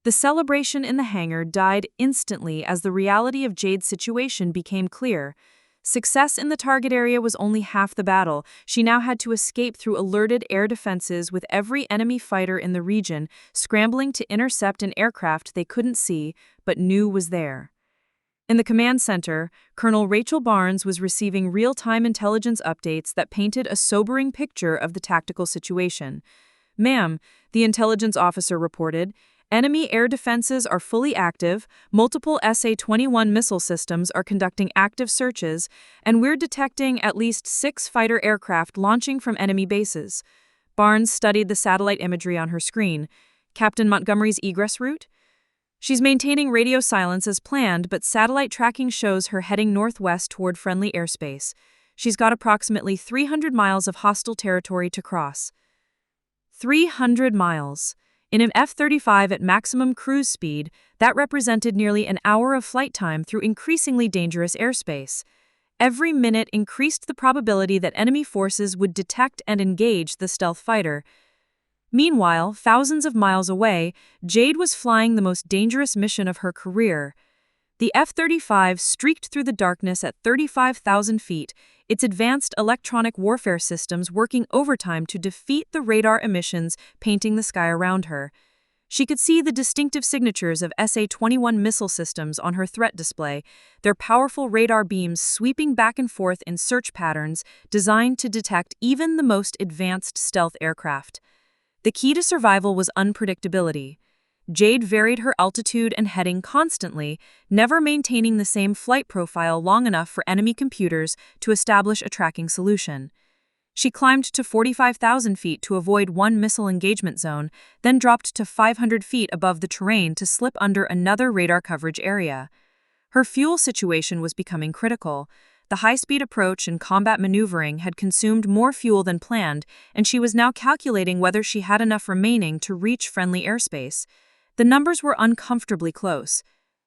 The celebration in the hangar died instantly as the reality of Jade's situation became clear. Success in the target area was only half the battle. She now had to escape through alerted air defenses with every enemy fighter in the region scrambling to intercept an aircraft they couldn't see but knew was there. In the command center, Colonel Rachel Barnes was receiving real-time intelligence updates that painted a sobering picture of the tactical situation. "Ma'am," the intelligence officer reported, "enemy air defenses are fully active, multiple SA-21 missile systems are conducting active searches, and we're detecting at least 6 fighter aircraft launching from enemy bases." Barnes studied the satellite imagery on her screen. "Captain Montgomery's egress route?" "She's maintaining radio silence as planned, but satellite tracking shows her heading northwest toward friendly airspace. She's got approximately 300 miles of hostile territory to cross." 300 miles. In an F-35 at maximum cruise speed, that represented nearly an hour of flight time through increasingly dangerous airspace. Every minute increased the probability that enemy forces would detect and engage the stealth fighter. Meanwhile, thousands of miles away, Jade was flying the most dangerous mission of her career. The F-35 streaked through the darkness at 35,000 feet, its advanced electronic warfare systems working overtime to defeat the radar emissions painting the sky around her. She could see the distinctive signatures of SA-21 missile systems on her threat display, their powerful radar beams sweeping back and forth in search patterns designed to detect even the most advanced stealth aircraft. The key to survival was unpredictability. Jade varied her altitude and heading constantly, never maintaining the same flight profile long enough for enemy computers to establish a tracking solution. She climbed to 45,000 feet to avoid one missile engagement zone, then dropped to 500 feet above the terrain to slip under another radar coverage area. Her fuel situation was becoming critical. The high-speed approach and combat maneuvering had consumed more fuel than planned, and she was now calculating whether she had enough remaining to reach friendly airspace. The numbers were uncomfortably close.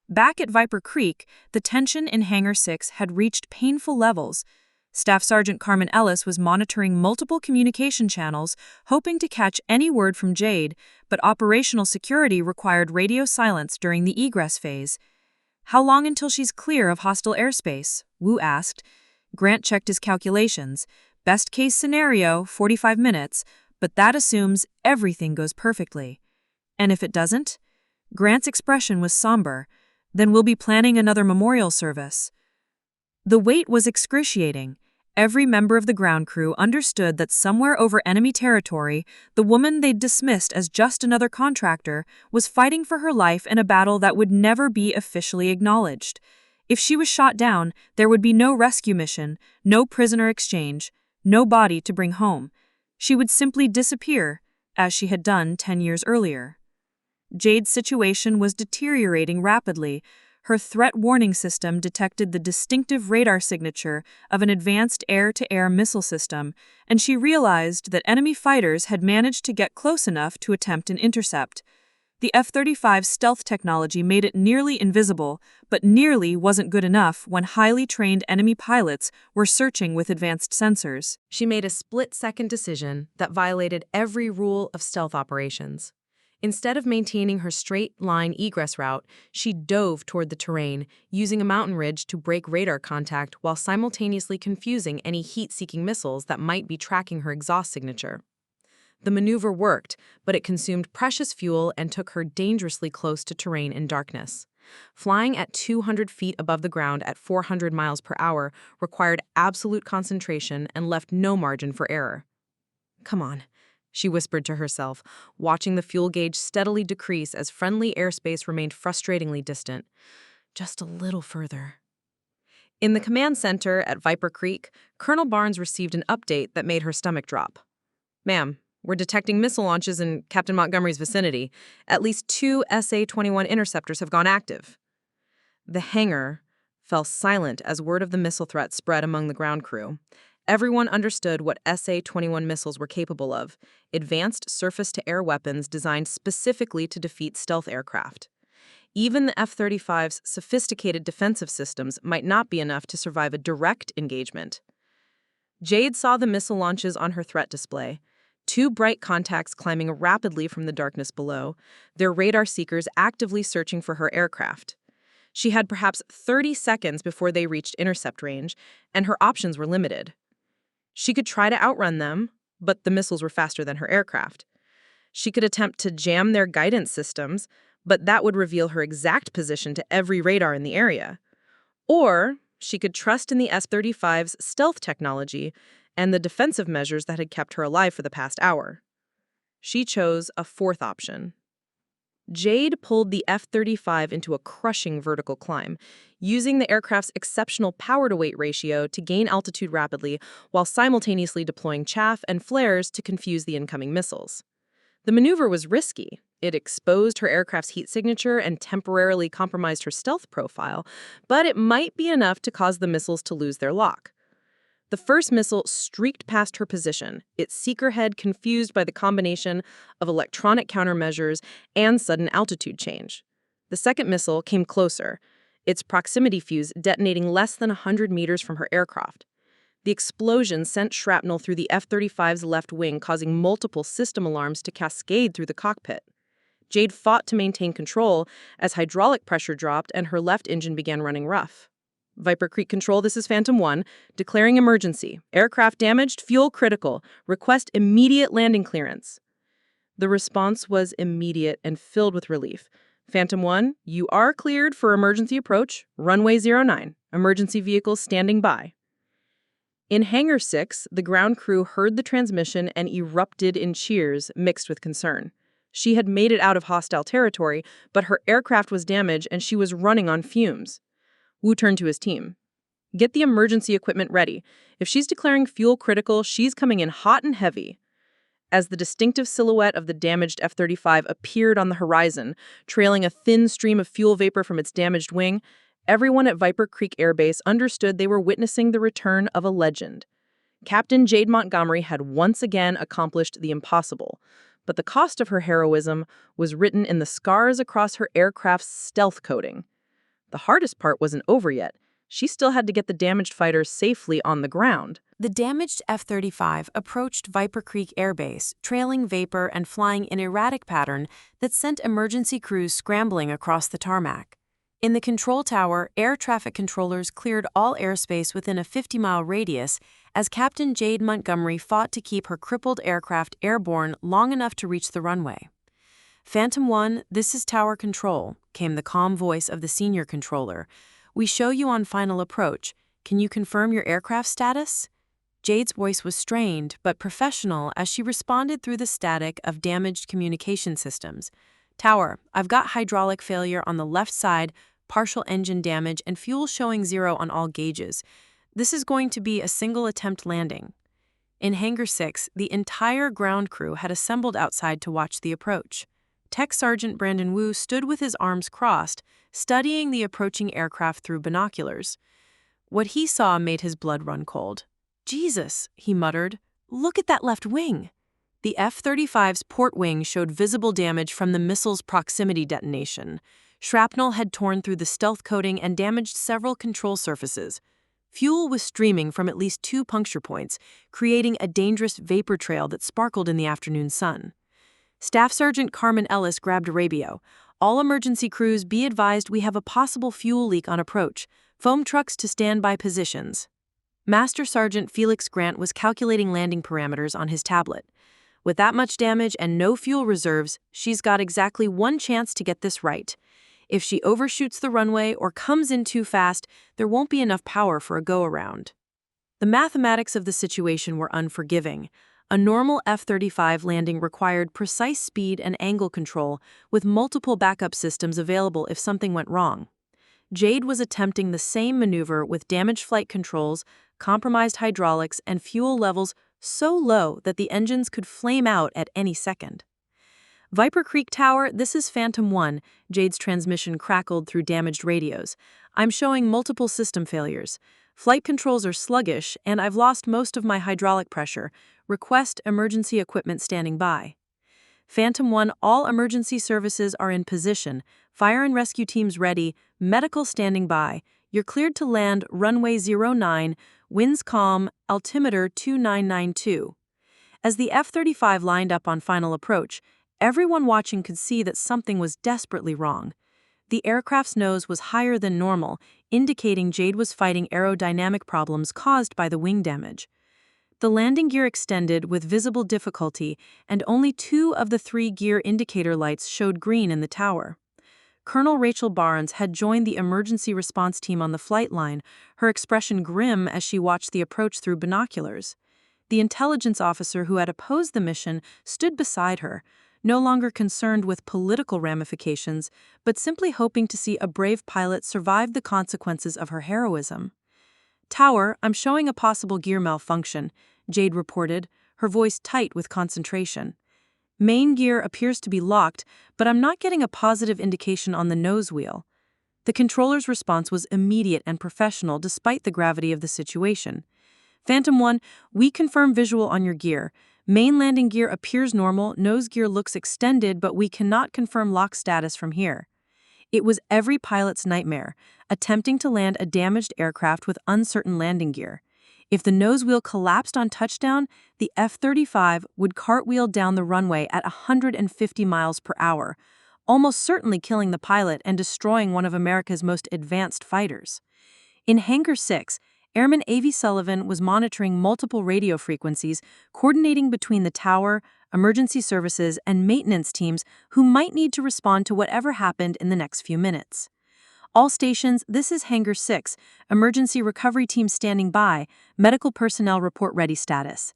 Back at Viper Creek, the tension in Hangar 6 had reached painful levels. Staff Sergeant Carmen Ellis was monitoring multiple communication channels, hoping to catch any word from Jade, but operational security required radio silence during the egress phase. "How long until she's clear of hostile airspace?" Wu asked. Grant checked his calculations. "Best case scenario, 45 minutes, but that assumes everything goes perfectly." "And if it doesn't?" Grant's expression was somber. "Then we'll be planning another memorial service." The weight was excruciating. Every member of the ground crew understood that somewhere over enemy territory, the woman they'd dismissed as just another contractor was fighting for her life in a battle that would never be officially acknowledged. If she was shot down, there would be no rescue mission, no prisoner exchange, no body to bring home. She would simply disappear, as she had done 10 years earlier. Jade's situation was deteriorating rapidly. Her threat warning system detected the distinctive radar signature of an advanced air-to-air missile system, and she realized that enemy fighters had managed to get close enough to attempt an intercept. The F-35's stealth technology made it nearly invisible, but nearly wasn't good enough when highly trained enemy pilots were searching with advanced sensors. She made a split-second decision that violated every rule of stealth operations. Instead of maintaining her straight-line egress route, she dove toward the terrain, using a mountain ridge to break radar contact while simultaneously confusing any heat-seeking missiles that might be tracking her exhaust signature. The maneuver worked, but it consumed precious fuel and took her dangerously close to terrain in darkness. Flying at 200 feet above the ground at 400 miles per hour required absolute concentration and left no margin for error. "Come on," she whispered to herself, watching the fuel gauge steadily decrease as friendly airspace remained frustratingly distant. Just a little further. In the command center at Viper Creek, Colonel Barnes received an update that made her stomach drop. "Ma'am, we're detecting missile launches in Captain Montgomery's vicinity. At least 2 SA-21 interceptors have gone active." The hangar fell silent as word of the missile threat spread among the ground crew. Everyone understood what SA-21 missiles were capable of: advanced surface-to-air weapons designed specifically to defeat stealth aircraft. Even the F-35's sophisticated defensive systems might not be enough to survive a direct engagement. Jade saw the missile launches on her threat display. 2 bright contacts climbing rapidly from the darkness below, their radar seekers actively searching for her aircraft. She had perhaps 30 seconds before they reached intercept range, and her options were limited. She could try to outrun them, but the missiles were faster than her aircraft. She could attempt to jam their guidance systems, but that would reveal her exact position to every radar in the area. Or she could trust in the S-35's stealth technology and the defensive measures that had kept her alive for the past hour. She chose a fourth option. Jade pulled the F-35 into a crushing vertical climb, using the aircraft's exceptional power-to-weight ratio to gain altitude rapidly while simultaneously deploying chaff and flares to confuse the incoming missiles. The maneuver was risky. It exposed her aircraft's heat signature and temporarily compromised her stealth profile, but it might be enough to cause the missiles to lose their lock. The first missile streaked past her position, its seeker head confused by the combination of electronic countermeasures and sudden altitude change. The second missile came closer, its proximity fuse detonating less than 100 meters from her aircraft. The explosion sent shrapnel through the F-35's left wing, causing multiple system alarms to cascade through the cockpit. Jade fought to maintain control as hydraulic pressure dropped and her left engine began running rough. "Viper Creek Control, this is Phantom 1. Declaring emergency. Aircraft damaged, fuel critical. Request immediate landing clearance." The response was immediate and filled with relief. "Phantom 1, you are cleared for emergency approach. Runway 09. Emergency vehicles standing by." In Hangar 6, the ground crew heard the transmission and erupted in cheers mixed with concern. She had made it out of hostile territory, but her aircraft was damaged and she was running on fumes. Wu turned to his team. "Get the emergency equipment ready. If she's declaring fuel critical, she's coming in hot and heavy." As the distinctive silhouette of the damaged F-35 appeared on the horizon, trailing a thin stream of fuel vapor from its damaged wing, everyone at Viper Creek Air Base understood they were witnessing the return of a legend. Captain Jade Montgomery had once again accomplished the impossible, but the cost of her heroism was written in the scars across her aircraft's stealth coating. The hardest part wasn't over yet. She still had to get the damaged fighters safely on the ground. The damaged F-35 approached Viper Creek Air Base, trailing vapor and flying in erratic pattern that sent emergency crews scrambling across the tarmac. In the control tower, air traffic controllers cleared all airspace within a 50-mile radius as Captain Jade Montgomery fought to keep her crippled aircraft airborne long enough to reach the runway. "Phantom 1, this is Tower Control," came the calm voice of the senior controller. "We show you on final approach. Can you confirm your aircraft status? Jade's voice was strained but professional as she responded through the static of damaged communication systems. Tower, I've got hydraulic failure on the left side, partial engine damage, and fuel showing 0 on all gauges. This is going to be a single attempt landing. In Hangar 6, the entire ground crew had assembled outside to watch the approach. Tech Sergeant Brandon Wu stood with his arms crossed, studying the approaching aircraft through binoculars. What he saw made his blood run cold. "Jesus," he muttered, "look at that left wing." The F-35's port wing showed visible damage from the missile's proximity detonation. Shrapnel had torn through the stealth coating and damaged several control surfaces. Fuel was streaming from at least 2 puncture points, creating a dangerous vapor trail that sparkled in the afternoon sun. Staff Sergeant Carmen Ellis grabbed a radio. "All emergency crews, be advised we have a possible fuel leak on approach. Foam trucks to standby positions." Master Sergeant Felix Grant was calculating landing parameters on his tablet. With that much damage and no fuel reserves, she's got exactly 1 chance to get this right. If she overshoots the runway or comes in too fast, there won't be enough power for a go-around. The mathematics of the situation were unforgiving. A normal F-35 landing required precise speed and angle control, with multiple backup systems available if something went wrong. Jade was attempting the same maneuver with damaged flight controls, compromised hydraulics, and fuel levels so low that the engines could flame out at any second. "Viper Creek Tower, this is Phantom 1, Jade's transmission crackled through damaged radios. "I'm showing multiple system failures. Flight controls are sluggish, and I've lost most of my hydraulic pressure. Request emergency equipment standing by." Phantom 1, all emergency services are in position. Fire and rescue teams ready. Medical standing by. You're cleared to land runway 09, winds calm, altimeter 2992. As the F-35 lined up on final approach, everyone watching could see that something was desperately wrong. The aircraft's nose was higher than normal, indicating Jade was fighting aerodynamic problems caused by the wing damage. The landing gear extended with visible difficulty, and only 2 of the 3 gear indicator lights showed green in the tower. Colonel Rachel Barnes had joined the emergency response team on the flight line, her expression grim as she watched the approach through binoculars. The intelligence officer who had opposed the mission stood beside her, no longer concerned with political ramifications, but simply hoping to see a brave pilot survive the consequences of her heroism. "Tower, I'm showing a possible gear malfunction," Jade reported, her voice tight with concentration. "Main gear appears to be locked, but I'm not getting a positive indication on the nose wheel." The controller's response was immediate and professional despite the gravity of the situation. "Phantom 1, we confirm visual on your gear. Main landing gear appears normal, nose gear looks extended, but we cannot confirm lock status from here." It was every pilot's nightmare, attempting to land a damaged aircraft with uncertain landing gear. If the nose wheel collapsed on touchdown, the F-35 would cartwheel down the runway at 150 miles per hour, almost certainly killing the pilot and destroying one of America's most advanced fighters. In Hangar 6, Airman A.V. Sullivan was monitoring multiple radio frequencies, coordinating between the tower, emergency services, and maintenance teams who might need to respond to whatever happened in the next few minutes. "All stations, this is Hangar 6, emergency recovery team standing by, medical personnel report ready status."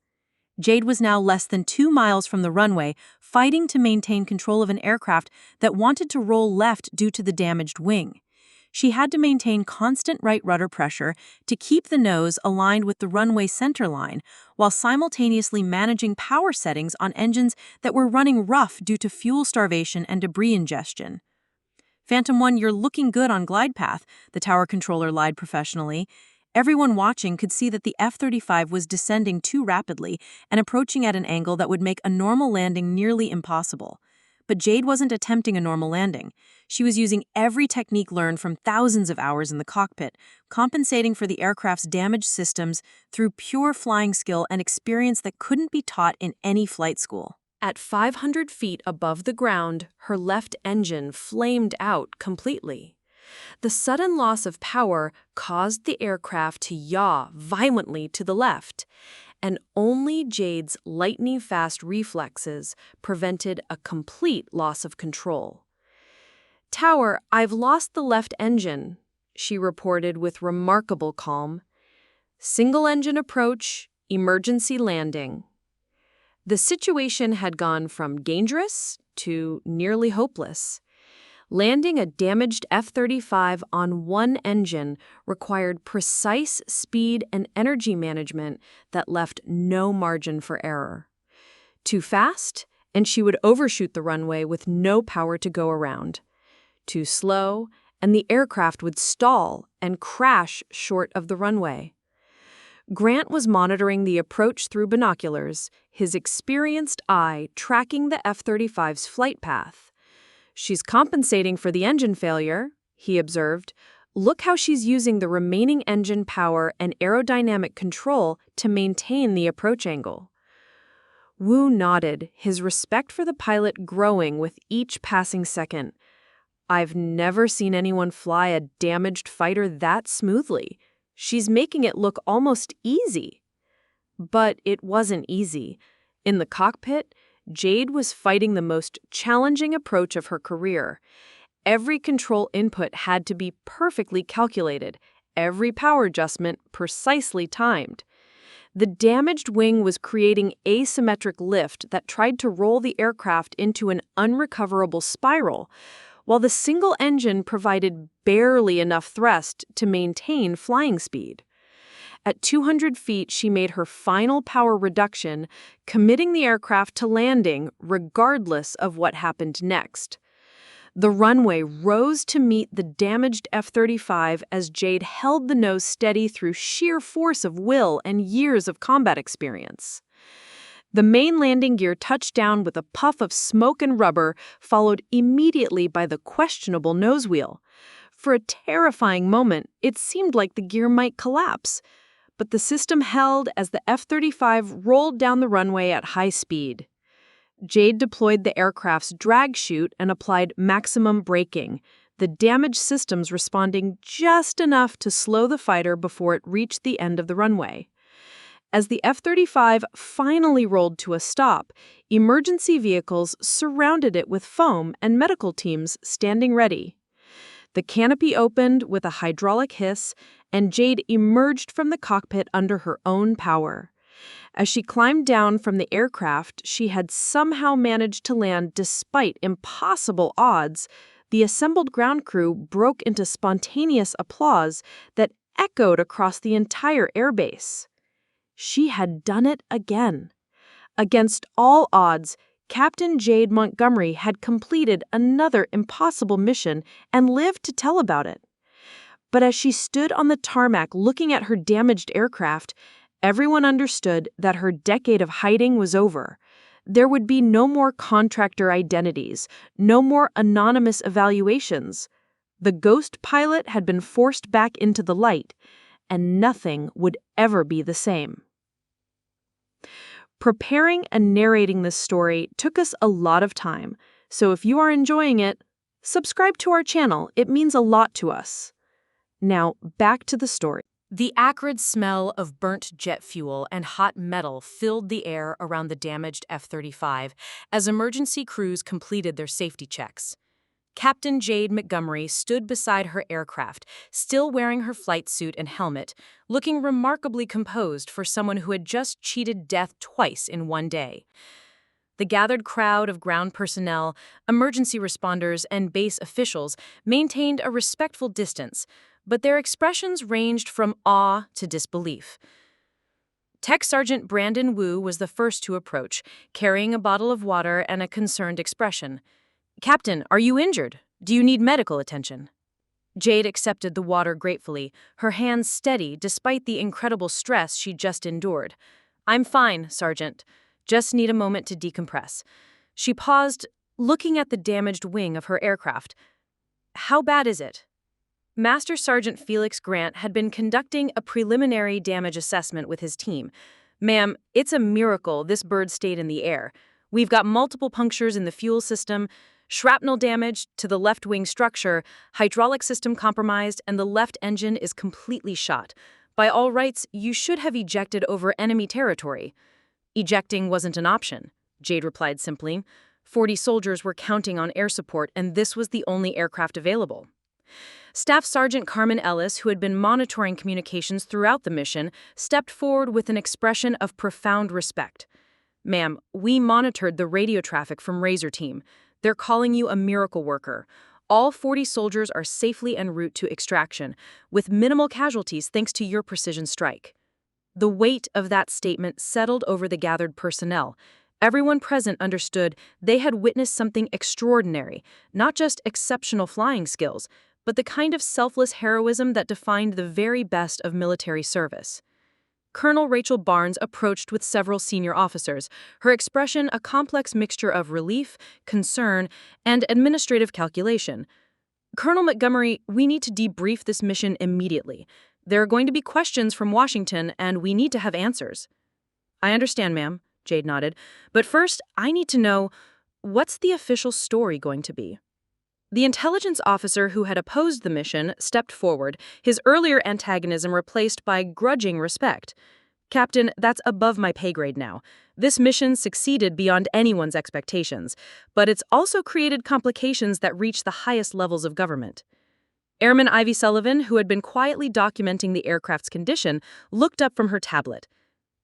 Jade was now less than 2 miles from the runway, fighting to maintain control of an aircraft that wanted to roll left due to the damaged wing. She had to maintain constant right rudder pressure to keep the nose aligned with the runway centerline, while simultaneously managing power settings on engines that were running rough due to fuel starvation and debris ingestion. "Phantom 1, you're looking good on glide path," the tower controller lied professionally. Everyone watching could see that the F-35 was descending too rapidly and approaching at an angle that would make a normal landing nearly impossible. But Jade wasn't attempting a normal landing. She was using every technique learned from thousands of hours in the cockpit, compensating for the aircraft's damaged systems through pure flying skill and experience that couldn't be taught in any flight school. At 500 feet above the ground, her left engine flamed out completely. The sudden loss of power caused the aircraft to yaw violently to the left, and only Jade's lightning-fast reflexes prevented a complete loss of control. "Tower, I've lost the left engine," she reported with remarkable calm. Single-engine approach, emergency landing. The situation had gone from dangerous to nearly hopeless. Landing a damaged F-35 on one engine required precise speed and energy management that left no margin for error. Too fast, and she would overshoot the runway with no power to go around. Too slow, and the aircraft would stall and crash short of the runway. Grant was monitoring the approach through binoculars, his experienced eye tracking the F-35's flight path. "She's compensating for the engine failure," he observed. "Look how she's using the remaining engine power and aerodynamic control to maintain the approach angle." Wu nodded, his respect for the pilot growing with each passing second. "I've never seen anyone fly a damaged fighter that smoothly. She's making it look almost easy." But it wasn't easy. In the cockpit, Jade was fighting the most challenging approach of her career. Every control input had to be perfectly calculated, every power adjustment precisely timed. The damaged wing was creating asymmetric lift that tried to roll the aircraft into an unrecoverable spiral, while the single engine provided barely enough thrust to maintain flying speed. At 200 feet, she made her final power reduction, committing the aircraft to landing regardless of what happened next. The runway rose to meet the damaged F-35 as Jade held the nose steady through sheer force of will and years of combat experience. The main landing gear touched down with a puff of smoke and rubber, followed immediately by the questionable nose wheel. For a terrifying moment, it seemed like the gear might collapse. But the system held as the F-35 rolled down the runway at high speed. Jade deployed the aircraft's drag chute and applied maximum braking, the damaged systems responding just enough to slow the fighter before it reached the end of the runway. As the F-35 finally rolled to a stop, emergency vehicles surrounded it with foam and medical teams standing ready. The canopy opened with a hydraulic hiss, and Jade emerged from the cockpit under her own power. As she climbed down from the aircraft she had somehow managed to land despite impossible odds, the assembled ground crew broke into spontaneous applause that echoed across the entire airbase. She had done it again. Against all odds, Captain Jade Montgomery had completed another impossible mission and lived to tell about it. But as she stood on the tarmac looking at her damaged aircraft, everyone understood that her decade of hiding was over. There would be no more contractor identities, no more anonymous evaluations. The ghost pilot had been forced back into the light, and nothing would ever be the same. Preparing and narrating this story took us a lot of time, so if you are enjoying it, subscribe to our channel. It means a lot to us. Now, back to the story. The acrid smell of burnt jet fuel and hot metal filled the air around the damaged F-35 as emergency crews completed their safety checks. Captain Jade Montgomery stood beside her aircraft, still wearing her flight suit and helmet, looking remarkably composed for someone who had just cheated death twice in one day. The gathered crowd of ground personnel, emergency responders, and base officials maintained a respectful distance, but their expressions ranged from awe to disbelief. Tech Sergeant Brandon Wu was the first to approach, carrying a bottle of water and a concerned expression. "Captain, are you injured? Do you need medical attention?" Jade accepted the water gratefully, her hands steady despite the incredible stress she'd just endured. "I'm fine, Sergeant. Just need a moment to decompress." She paused, looking at the damaged wing of her aircraft. "How bad is it?" Master Sergeant Felix Grant had been conducting a preliminary damage assessment with his team. "Ma'am, it's a miracle this bird stayed in the air. We've got multiple punctures in the fuel system, shrapnel damage to the left wing structure, hydraulic system compromised, and the left engine is completely shot. By all rights, you should have ejected over enemy territory." "Ejecting wasn't an option," Jade replied simply. 40 soldiers were counting on air support, and this was the only aircraft available. Staff Sergeant Carmen Ellis, who had been monitoring communications throughout the mission, stepped forward with an expression of profound respect. "Ma'am, we monitored the radio traffic from Razor Team. They're calling you a miracle worker. All 40 soldiers are safely en route to extraction, with minimal casualties thanks to your precision strike." The weight of that statement settled over the gathered personnel. Everyone present understood they had witnessed something extraordinary, not just exceptional flying skills, but the kind of selfless heroism that defined the very best of military service. Colonel Rachel Barnes approached with several senior officers, her expression a complex mixture of relief, concern, and administrative calculation. "Colonel Montgomery, we need to debrief this mission immediately. There are going to be questions from Washington, and we need to have answers." "I understand, ma'am," Jade nodded. "But first, I need to know, what's the official story going to be?" The intelligence officer who had opposed the mission stepped forward, his earlier antagonism replaced by grudging respect. "Captain, that's above my pay grade now. This mission succeeded beyond anyone's expectations, but it's also created complications that reach the highest levels of government." Airman Ivy Sullivan, who had been quietly documenting the aircraft's condition, looked up from her tablet.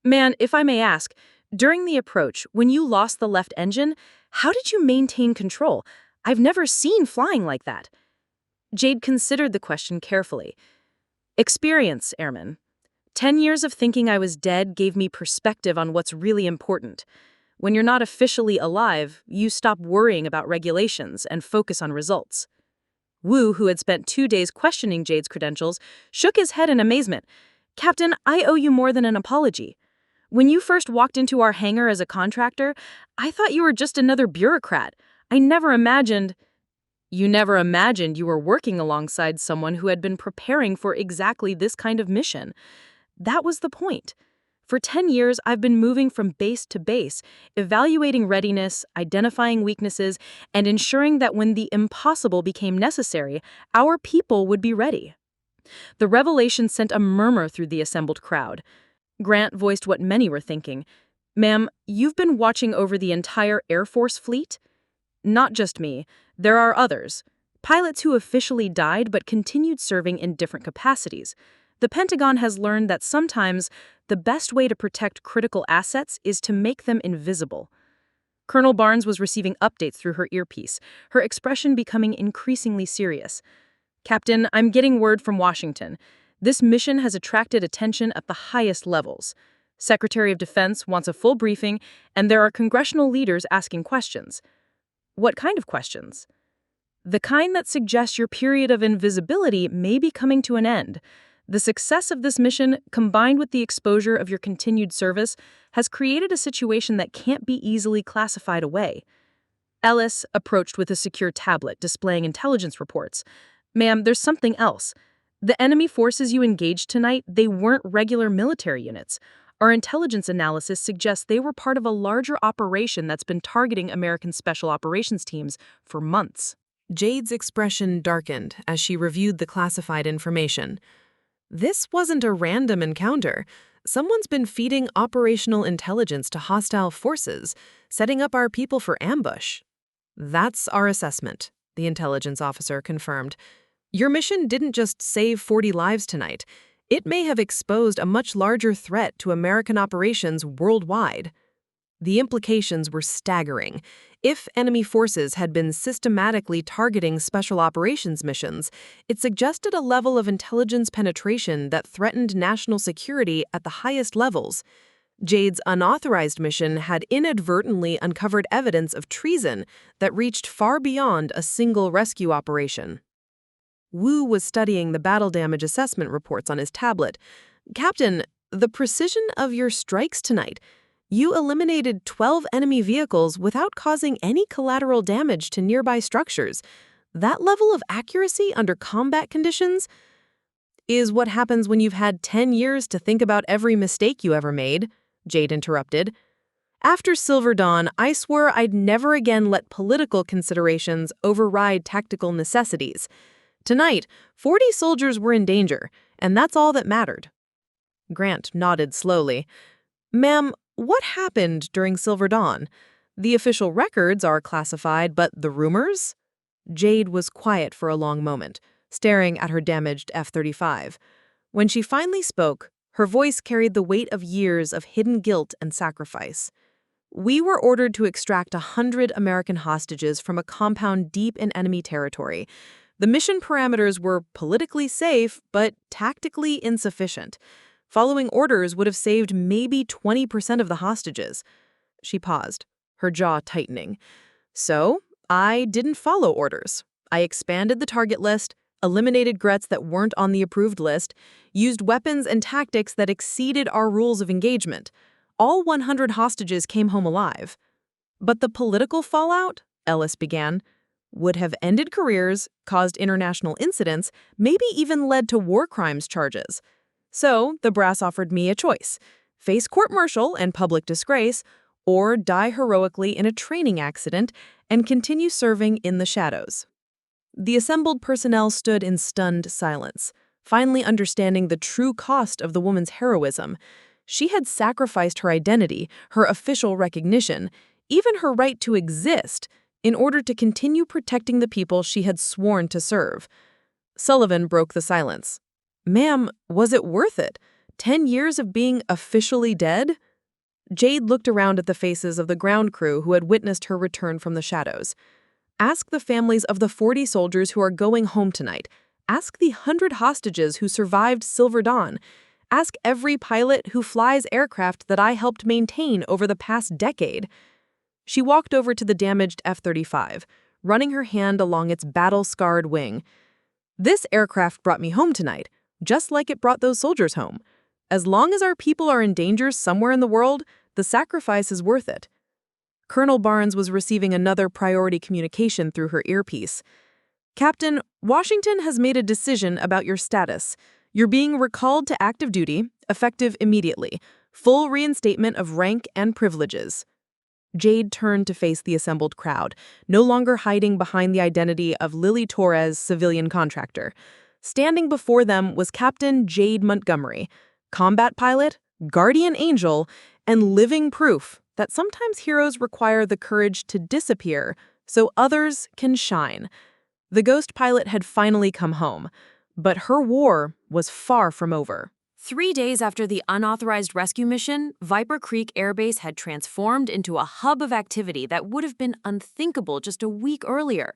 "Man, if I may ask, during the approach, when you lost the left engine, how did you maintain control? I've never seen flying like that." Jade considered the question carefully. "Experience, Airman. 10 years of thinking I was dead gave me perspective on what's really important. When you're not officially alive, you stop worrying about regulations and focus on results." Wu, who had spent 2 days questioning Jade's credentials, shook his head in amazement. "Captain, I owe you more than an apology. When you first walked into our hangar as a contractor, I thought you were just another bureaucrat. I never imagined—" "You never imagined you were working alongside someone who had been preparing for exactly this kind of mission. That was the point. For 10 years, I've been moving from base to base, evaluating readiness, identifying weaknesses, and ensuring that when the impossible became necessary, our people would be ready." The revelation sent a murmur through the assembled crowd. Grant voiced what many were thinking. "Ma'am, you've been watching over the entire Air Force fleet?" "Not just me. There are others. Pilots who officially died but continued serving in different capacities. The Pentagon has learned that sometimes the best way to protect critical assets is to make them invisible." Colonel Barnes was receiving updates through her earpiece, her expression becoming increasingly serious. "Captain, I'm getting word from Washington. This mission has attracted attention at the highest levels. Secretary of Defense wants a full briefing, and there are congressional leaders asking questions." "What kind of questions?" "The kind that suggests your period of invisibility may be coming to an end. The success of this mission, combined with the exposure of your continued service, has created a situation that can't be easily classified away." Ellis approached with a secure tablet displaying intelligence reports. "Ma'am, there's something else. The enemy forces you engaged tonight, they weren't regular military units. Our intelligence analysis suggests they were part of a larger operation that's been targeting American Special Operations teams for months." Jade's expression darkened as she reviewed the classified information. This wasn't a random encounter. Someone's been feeding operational intelligence to hostile forces, setting up our people for ambush. "That's our assessment," the intelligence officer confirmed. "Your mission didn't just save 40 lives tonight. It may have exposed a much larger threat to American operations worldwide." The implications were staggering. If enemy forces had been systematically targeting special operations missions, it suggested a level of intelligence penetration that threatened national security at the highest levels. Jade's unauthorized mission had inadvertently uncovered evidence of treason that reached far beyond a single rescue operation. Wu was studying the battle damage assessment reports on his tablet. "Captain, the precision of your strikes tonight. You eliminated 12 enemy vehicles without causing any collateral damage to nearby structures. That level of accuracy under combat conditions is what happens when you've had 10 years to think about every mistake you ever made," Jade interrupted. "After Silver Dawn, I swore I'd never again let political considerations override tactical necessities. Tonight, 40 soldiers were in danger, and that's all that mattered." Grant nodded slowly. "Ma'am, what happened during Silver Dawn? The official records are classified, but the rumors?" Jade was quiet for a long moment. staring at her damaged F-35. When she finally spoke, her voice carried the weight of years of hidden guilt and sacrifice. "We were ordered to extract 100 American hostages from a compound deep in enemy territory. The mission parameters were politically safe, but tactically insufficient. Following orders would have saved maybe 20% of the hostages." She paused, her jaw tightening. "So, I didn't follow orders. I expanded the target list, eliminated Gretz that weren't on the approved list, used weapons and tactics that exceeded our rules of engagement. All 100 hostages came home alive." "But the political fallout," Ellis began, "would have ended careers, caused international incidents, maybe even led to war crimes charges. So, the brass offered me a choice: face court-martial and public disgrace, or die heroically in a training accident and continue serving in the shadows." The assembled personnel stood in stunned silence, finally understanding the true cost of the woman's heroism. She had sacrificed her identity, her official recognition, even her right to exist, in order to continue protecting the people she had sworn to serve. Sullivan broke the silence. "Ma'am, was it worth it? 10 years of being officially dead?" Jade looked around at the faces of the ground crew who had witnessed her return from the shadows. "Ask the families of the 40 soldiers who are going home tonight. Ask the 100 hostages who survived Silver Dawn. Ask every pilot who flies aircraft that I helped maintain over the past decade." She walked over to the damaged F-35, running her hand along its battle-scarred wing. "This aircraft brought me home tonight, just like it brought those soldiers home. As long as our people are in danger somewhere in the world, the sacrifice is worth it." Colonel Barnes was receiving another priority communication through her earpiece. "Captain, Washington has made a decision about your status. You're being recalled to active duty, effective immediately. Full reinstatement of rank and privileges." Jade turned to face the assembled crowd, no longer hiding behind the identity of Lily Torres, civilian contractor. Standing before them was Captain Jade Montgomery, combat pilot, guardian angel, and living proof that sometimes heroes require the courage to disappear so others can shine. The ghost pilot had finally come home, but her war was far from over. 3 days after the unauthorized rescue mission, Viper Creek Air Base had transformed into a hub of activity that would have been unthinkable just a week earlier.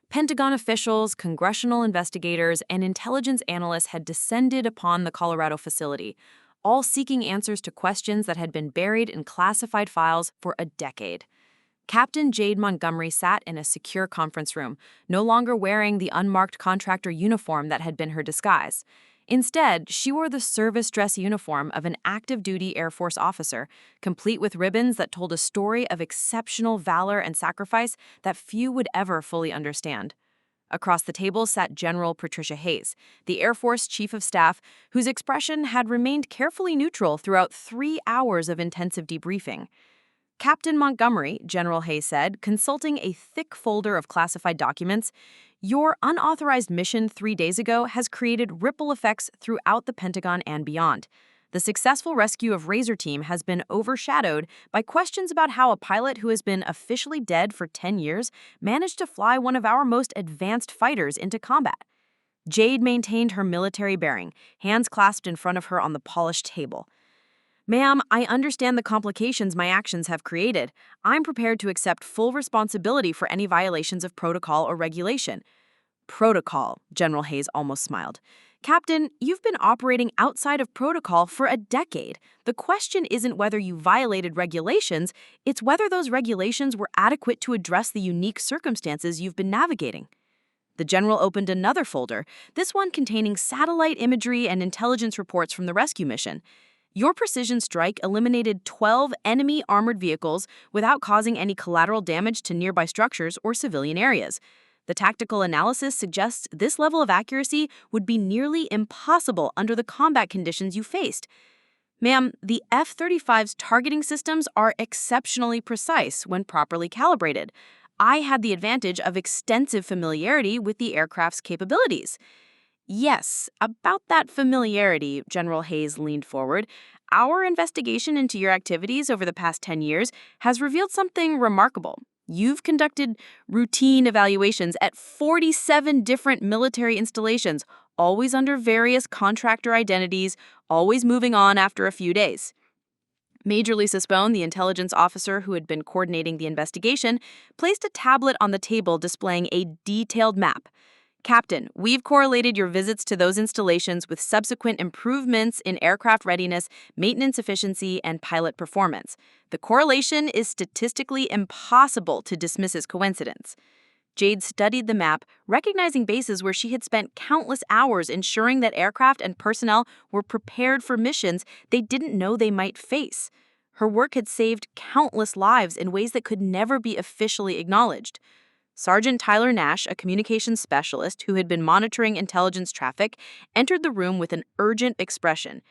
Pentagon officials, congressional investigators, and intelligence analysts had descended upon the Colorado facility, all seeking answers to questions that had been buried in classified files for a decade. Captain Jade Montgomery sat in a secure conference room, no longer wearing the unmarked contractor uniform that had been her disguise. Instead, she wore the service dress uniform of an active-duty Air Force officer, complete with ribbons that told a story of exceptional valor and sacrifice that few would ever fully understand. Across the table sat General Patricia Hayes, the Air Force Chief of Staff, whose expression had remained carefully neutral throughout 3 hours of intensive debriefing. "Captain Montgomery," General Hayes said, consulting a thick folder of classified documents, "your unauthorized mission 3 days ago has created ripple effects throughout the Pentagon and beyond. The successful rescue of Razor Team has been overshadowed by questions about how a pilot who has been officially dead for 10 years managed to fly one of our most advanced fighters into combat." Jade maintained her military bearing, hands clasped in front of her on the polished table. "Ma'am, I understand the complications my actions have created. I'm prepared to accept full responsibility for any violations of protocol or regulation." "Protocol," General Hayes almost smiled. "Captain, you've been operating outside of protocol for a decade. The question isn't whether you violated regulations, it's whether those regulations were adequate to address the unique circumstances you've been navigating." The general opened another folder, this one containing satellite imagery and intelligence reports from the rescue mission. "Your precision strike eliminated 12 enemy armored vehicles without causing any collateral damage to nearby structures or civilian areas. The tactical analysis suggests this level of accuracy would be nearly impossible under the combat conditions you faced. Ma'am, the F-35's targeting systems are exceptionally precise when properly calibrated. I had the advantage of extensive familiarity with the aircraft's capabilities." "Yes, about that familiarity," General Hayes leaned forward. "Our investigation into your activities over the past 10 years has revealed something remarkable. You've conducted routine evaluations at 47 different military installations, always under various contractor identities, always moving on after a few days. Major Lisa Spohn, the intelligence officer who had been coordinating the investigation, placed a tablet on the table displaying a detailed map. Captain, we've correlated your visits to those installations with subsequent improvements in aircraft readiness, maintenance efficiency, and pilot performance. The correlation is statistically impossible to dismiss as coincidence. Jade studied the map, recognizing bases where she had spent countless hours ensuring that aircraft and personnel were prepared for missions they didn't know they might face. Her work had saved countless lives in ways that could never be officially acknowledged. Sergeant Tyler Nash, a communications specialist who had been monitoring intelligence traffic, entered the room with an urgent expression.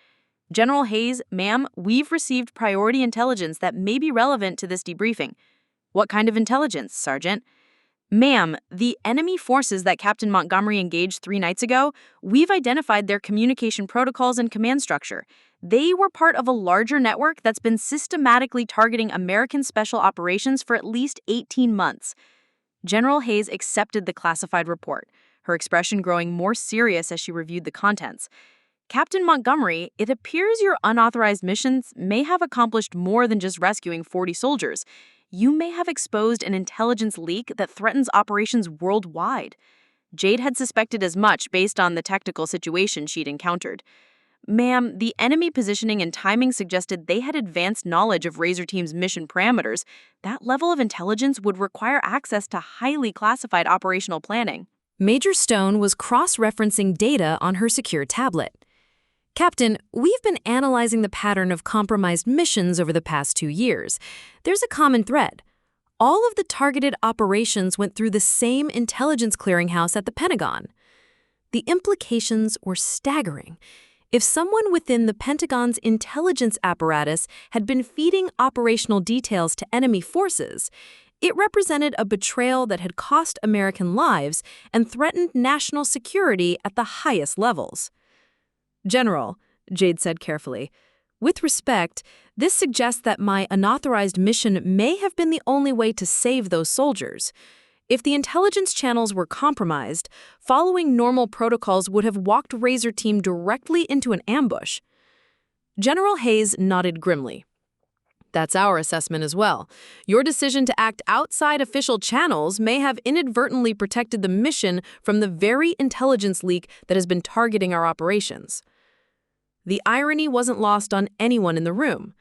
General Hayes, ma'am, we've received priority intelligence that may be relevant to this debriefing. What kind of intelligence, Sergeant? Ma'am, the enemy forces that Captain Montgomery engaged 3 nights ago, we've identified their communication protocols and command structure. They were part of a larger network that's been systematically targeting American special operations for at least 18 months. General Hayes accepted the classified report, her expression growing more serious as she reviewed the contents. Captain Montgomery, it appears your unauthorized missions may have accomplished more than just rescuing 40 soldiers. You may have exposed an intelligence leak that threatens operations worldwide. Jade had suspected as much based on the technical situation she'd encountered. Ma'am, the enemy positioning and timing suggested they had advanced knowledge of Razor Team's mission parameters. That level of intelligence would require access to highly classified operational planning. Major Stone was cross-referencing data on her secure tablet. Captain, we've been analyzing the pattern of compromised missions over the past 2 years. There's a common thread. All of the targeted operations went through the same intelligence clearinghouse at the Pentagon. The implications were staggering. If someone within the Pentagon's intelligence apparatus had been feeding operational details to enemy forces, it represented a betrayal that had cost American lives and threatened national security at the highest levels. General, Jade said carefully, with respect, this suggests that my unauthorized mission may have been the only way to save those soldiers. If the intelligence channels were compromised, following normal protocols would have walked Razor Team directly into an ambush. General Hayes nodded grimly. That's our assessment as well. Your decision to act outside official channels may have inadvertently protected the mission from the very intelligence leak that has been targeting our operations. The irony wasn't lost on anyone in the room.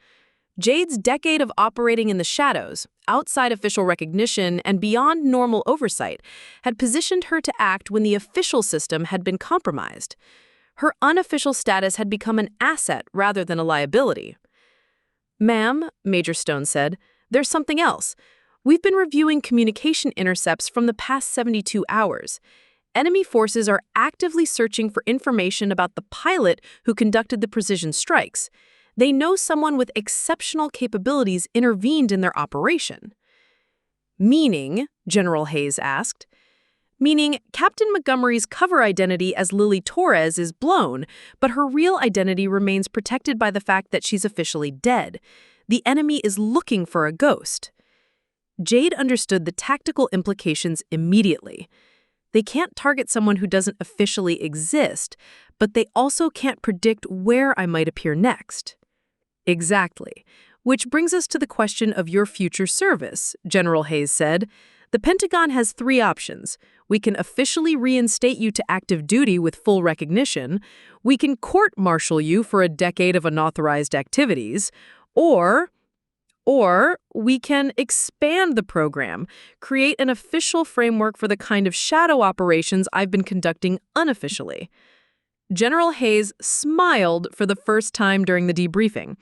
Jade's decade of operating in the shadows, outside official recognition, and beyond normal oversight had positioned her to act when the official system had been compromised. Her unofficial status had become an asset rather than a liability. Ma'am, Major Stone said, there's something else. We've been reviewing communication intercepts from the past 72 hours. Enemy forces are actively searching for information about the pilot who conducted the precision strikes. They know someone with exceptional capabilities intervened in their operation. Meaning, General Hayes asked, meaning Captain Montgomery's cover identity as Lily Torres is blown, but her real identity remains protected by the fact that she's officially dead. The enemy is looking for a ghost. Jade understood the tactical implications immediately. They can't target someone who doesn't officially exist, but they also can't predict where I might appear next. Exactly. Which brings us to the question of your future service, General Hayes said. The Pentagon has 3 options. We can officially reinstate you to active duty with full recognition, we can court-martial you for a decade of unauthorized activities, or we can expand the program, create an official framework for the kind of shadow operations I've been conducting unofficially. General Hayes smiled for the first time during the debriefing.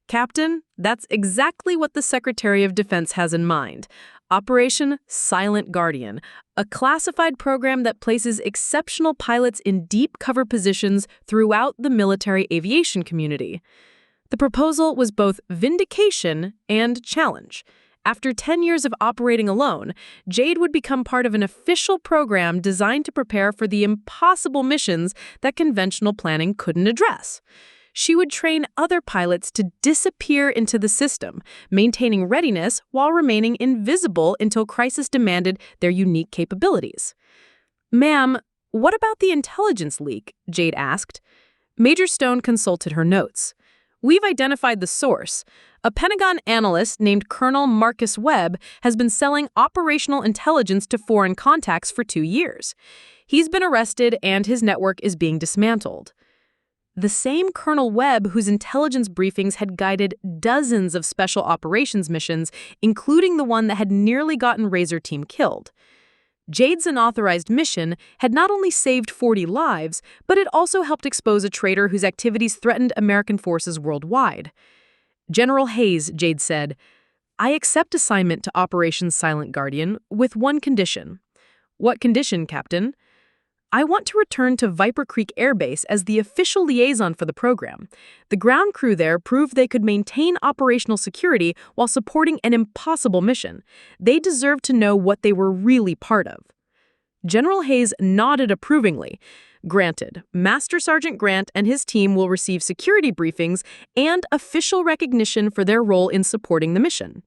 Captain, that's exactly what the Secretary of Defense has in mind. Operation Silent Guardian, a classified program that places exceptional pilots in deep cover positions throughout the military aviation community. The proposal was both vindication and challenge. After 10 years of operating alone, Jade would become part of an official program designed to prepare for the impossible missions that conventional planning couldn't address. She would train other pilots to disappear into the system, maintaining readiness while remaining invisible until crisis demanded their unique capabilities. "Ma'am, what about the intelligence leak?" Jade asked. Major Stone consulted her notes. "We've identified the source. A Pentagon analyst named Colonel Marcus Webb has been selling operational intelligence to foreign contacts for 2 years. He's been arrested and his network is being dismantled." The same Colonel Webb whose intelligence briefings had guided dozens of special operations missions, including the one that had nearly gotten Razor Team killed. Jade's unauthorized mission had not only saved 40 lives, but it also helped expose a traitor whose activities threatened American forces worldwide. "General Hayes," Jade said, "I accept assignment to Operation Silent Guardian with one condition." "What condition, Captain?" "I want to return to Viper Creek Air Base as the official liaison for the program. The ground crew there proved they could maintain operational security while supporting an impossible mission. They deserve to know what they were really part of." General Hayes nodded approvingly. "Granted, Master Sergeant Grant and his team will receive security briefings and official recognition for their role in supporting the mission."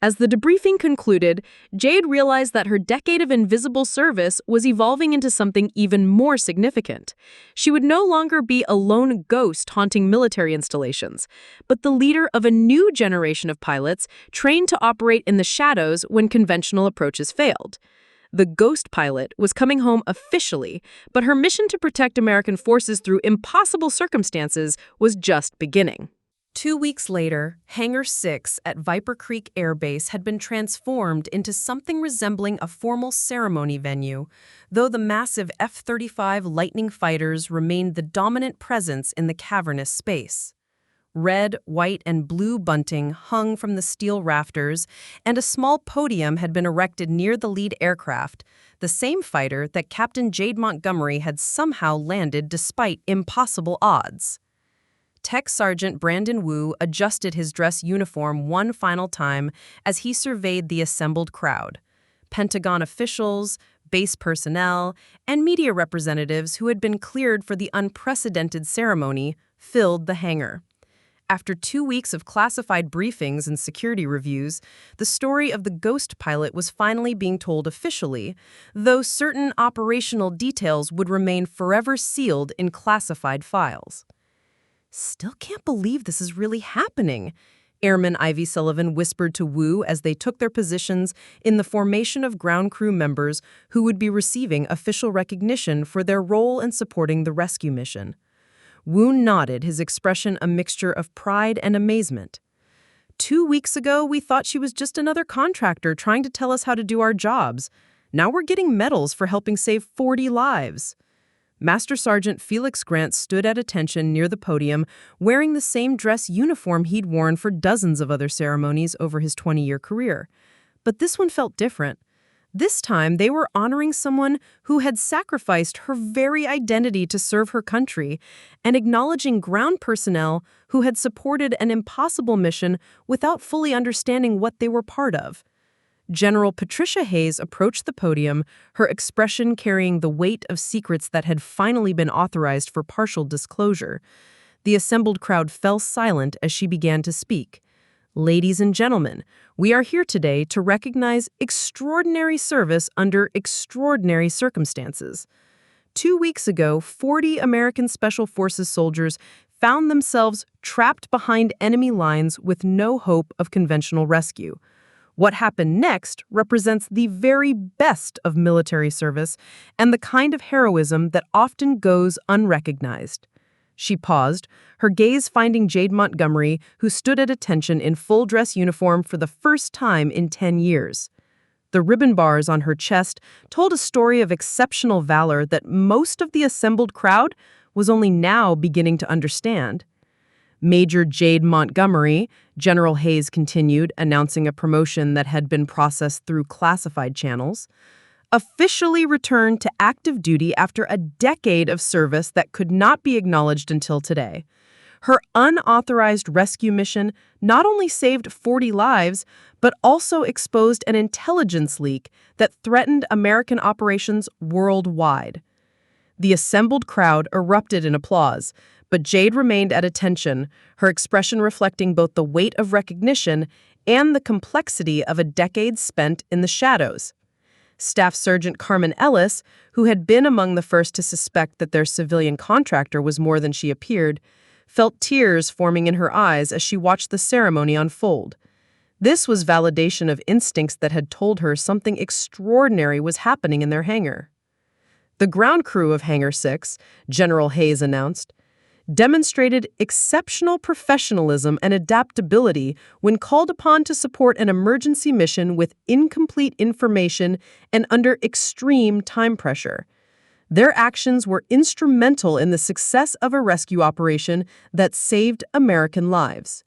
As the debriefing concluded, Jade realized that her decade of invisible service was evolving into something even more significant. She would no longer be a lone ghost haunting military installations, but the leader of a new generation of pilots trained to operate in the shadows when conventional approaches failed. The ghost pilot was coming home officially, but her mission to protect American forces through impossible circumstances was just beginning. 2 weeks later, Hangar 6 at Viper Creek Air Base had been transformed into something resembling a formal ceremony venue, though the massive F-35 Lightning fighters remained the dominant presence in the cavernous space. Red, white, and blue bunting hung from the steel rafters, and a small podium had been erected near the lead aircraft, the same fighter that Captain Jade Montgomery had somehow landed despite impossible odds. Tech Sergeant Brandon Wu adjusted his dress uniform one final time as he surveyed the assembled crowd. Pentagon officials, base personnel, and media representatives who had been cleared for the unprecedented ceremony filled the hangar. After 2 weeks of classified briefings and security reviews, the story of the ghost pilot was finally being told officially, though certain operational details would remain forever sealed in classified files. "Still can't believe this is really happening," Airman Ivy Sullivan whispered to Wu as they took their positions in the formation of ground crew members who would be receiving official recognition for their role in supporting the rescue mission. Wu nodded, his expression a mixture of pride and amazement. "2 weeks ago, we thought she was just another contractor trying to tell us how to do our jobs. Now we're getting medals for helping save 40 lives." Master Sergeant Felix Grant stood at attention near the podium, wearing the same dress uniform he'd worn for dozens of other ceremonies over his 20-year career. But this one felt different. This time, they were honoring someone who had sacrificed her very identity to serve her country and acknowledging ground personnel who had supported an impossible mission without fully understanding what they were part of. General Patricia Hayes approached the podium, her expression carrying the weight of secrets that had finally been authorized for partial disclosure. The assembled crowd fell silent as she began to speak. "Ladies and gentlemen, we are here today to recognize extraordinary service under extraordinary circumstances. 2 weeks ago, 40 American Special Forces soldiers found themselves trapped behind enemy lines with no hope of conventional rescue. What happened next represents the very best of military service and the kind of heroism that often goes unrecognized." She paused, her gaze finding Jade Montgomery, who stood at attention in full dress uniform for the first time in 10 years. The ribbon bars on her chest told a story of exceptional valor that most of the assembled crowd was only now beginning to understand. "Major Jade Montgomery," General Hayes continued, announcing a promotion that had been processed through classified channels, "officially returned to active duty after a decade of service that could not be acknowledged until today. Her unauthorized rescue mission not only saved 40 lives, but also exposed an intelligence leak that threatened American operations worldwide." The assembled crowd erupted in applause, But Jade remained at attention, her expression reflecting both the weight of recognition and the complexity of a decade spent in the shadows. Staff Sergeant Carmen Ellis, who had been among the first to suspect that their civilian contractor was more than she appeared, felt tears forming in her eyes as she watched the ceremony unfold. This was validation of instincts that had told her something extraordinary was happening in their hangar. The ground crew of Hangar 6, General Hayes announced, demonstrated exceptional professionalism and adaptability when called upon to support an emergency mission with incomplete information and under extreme time pressure. Their actions were instrumental in the success of a rescue operation that saved American lives.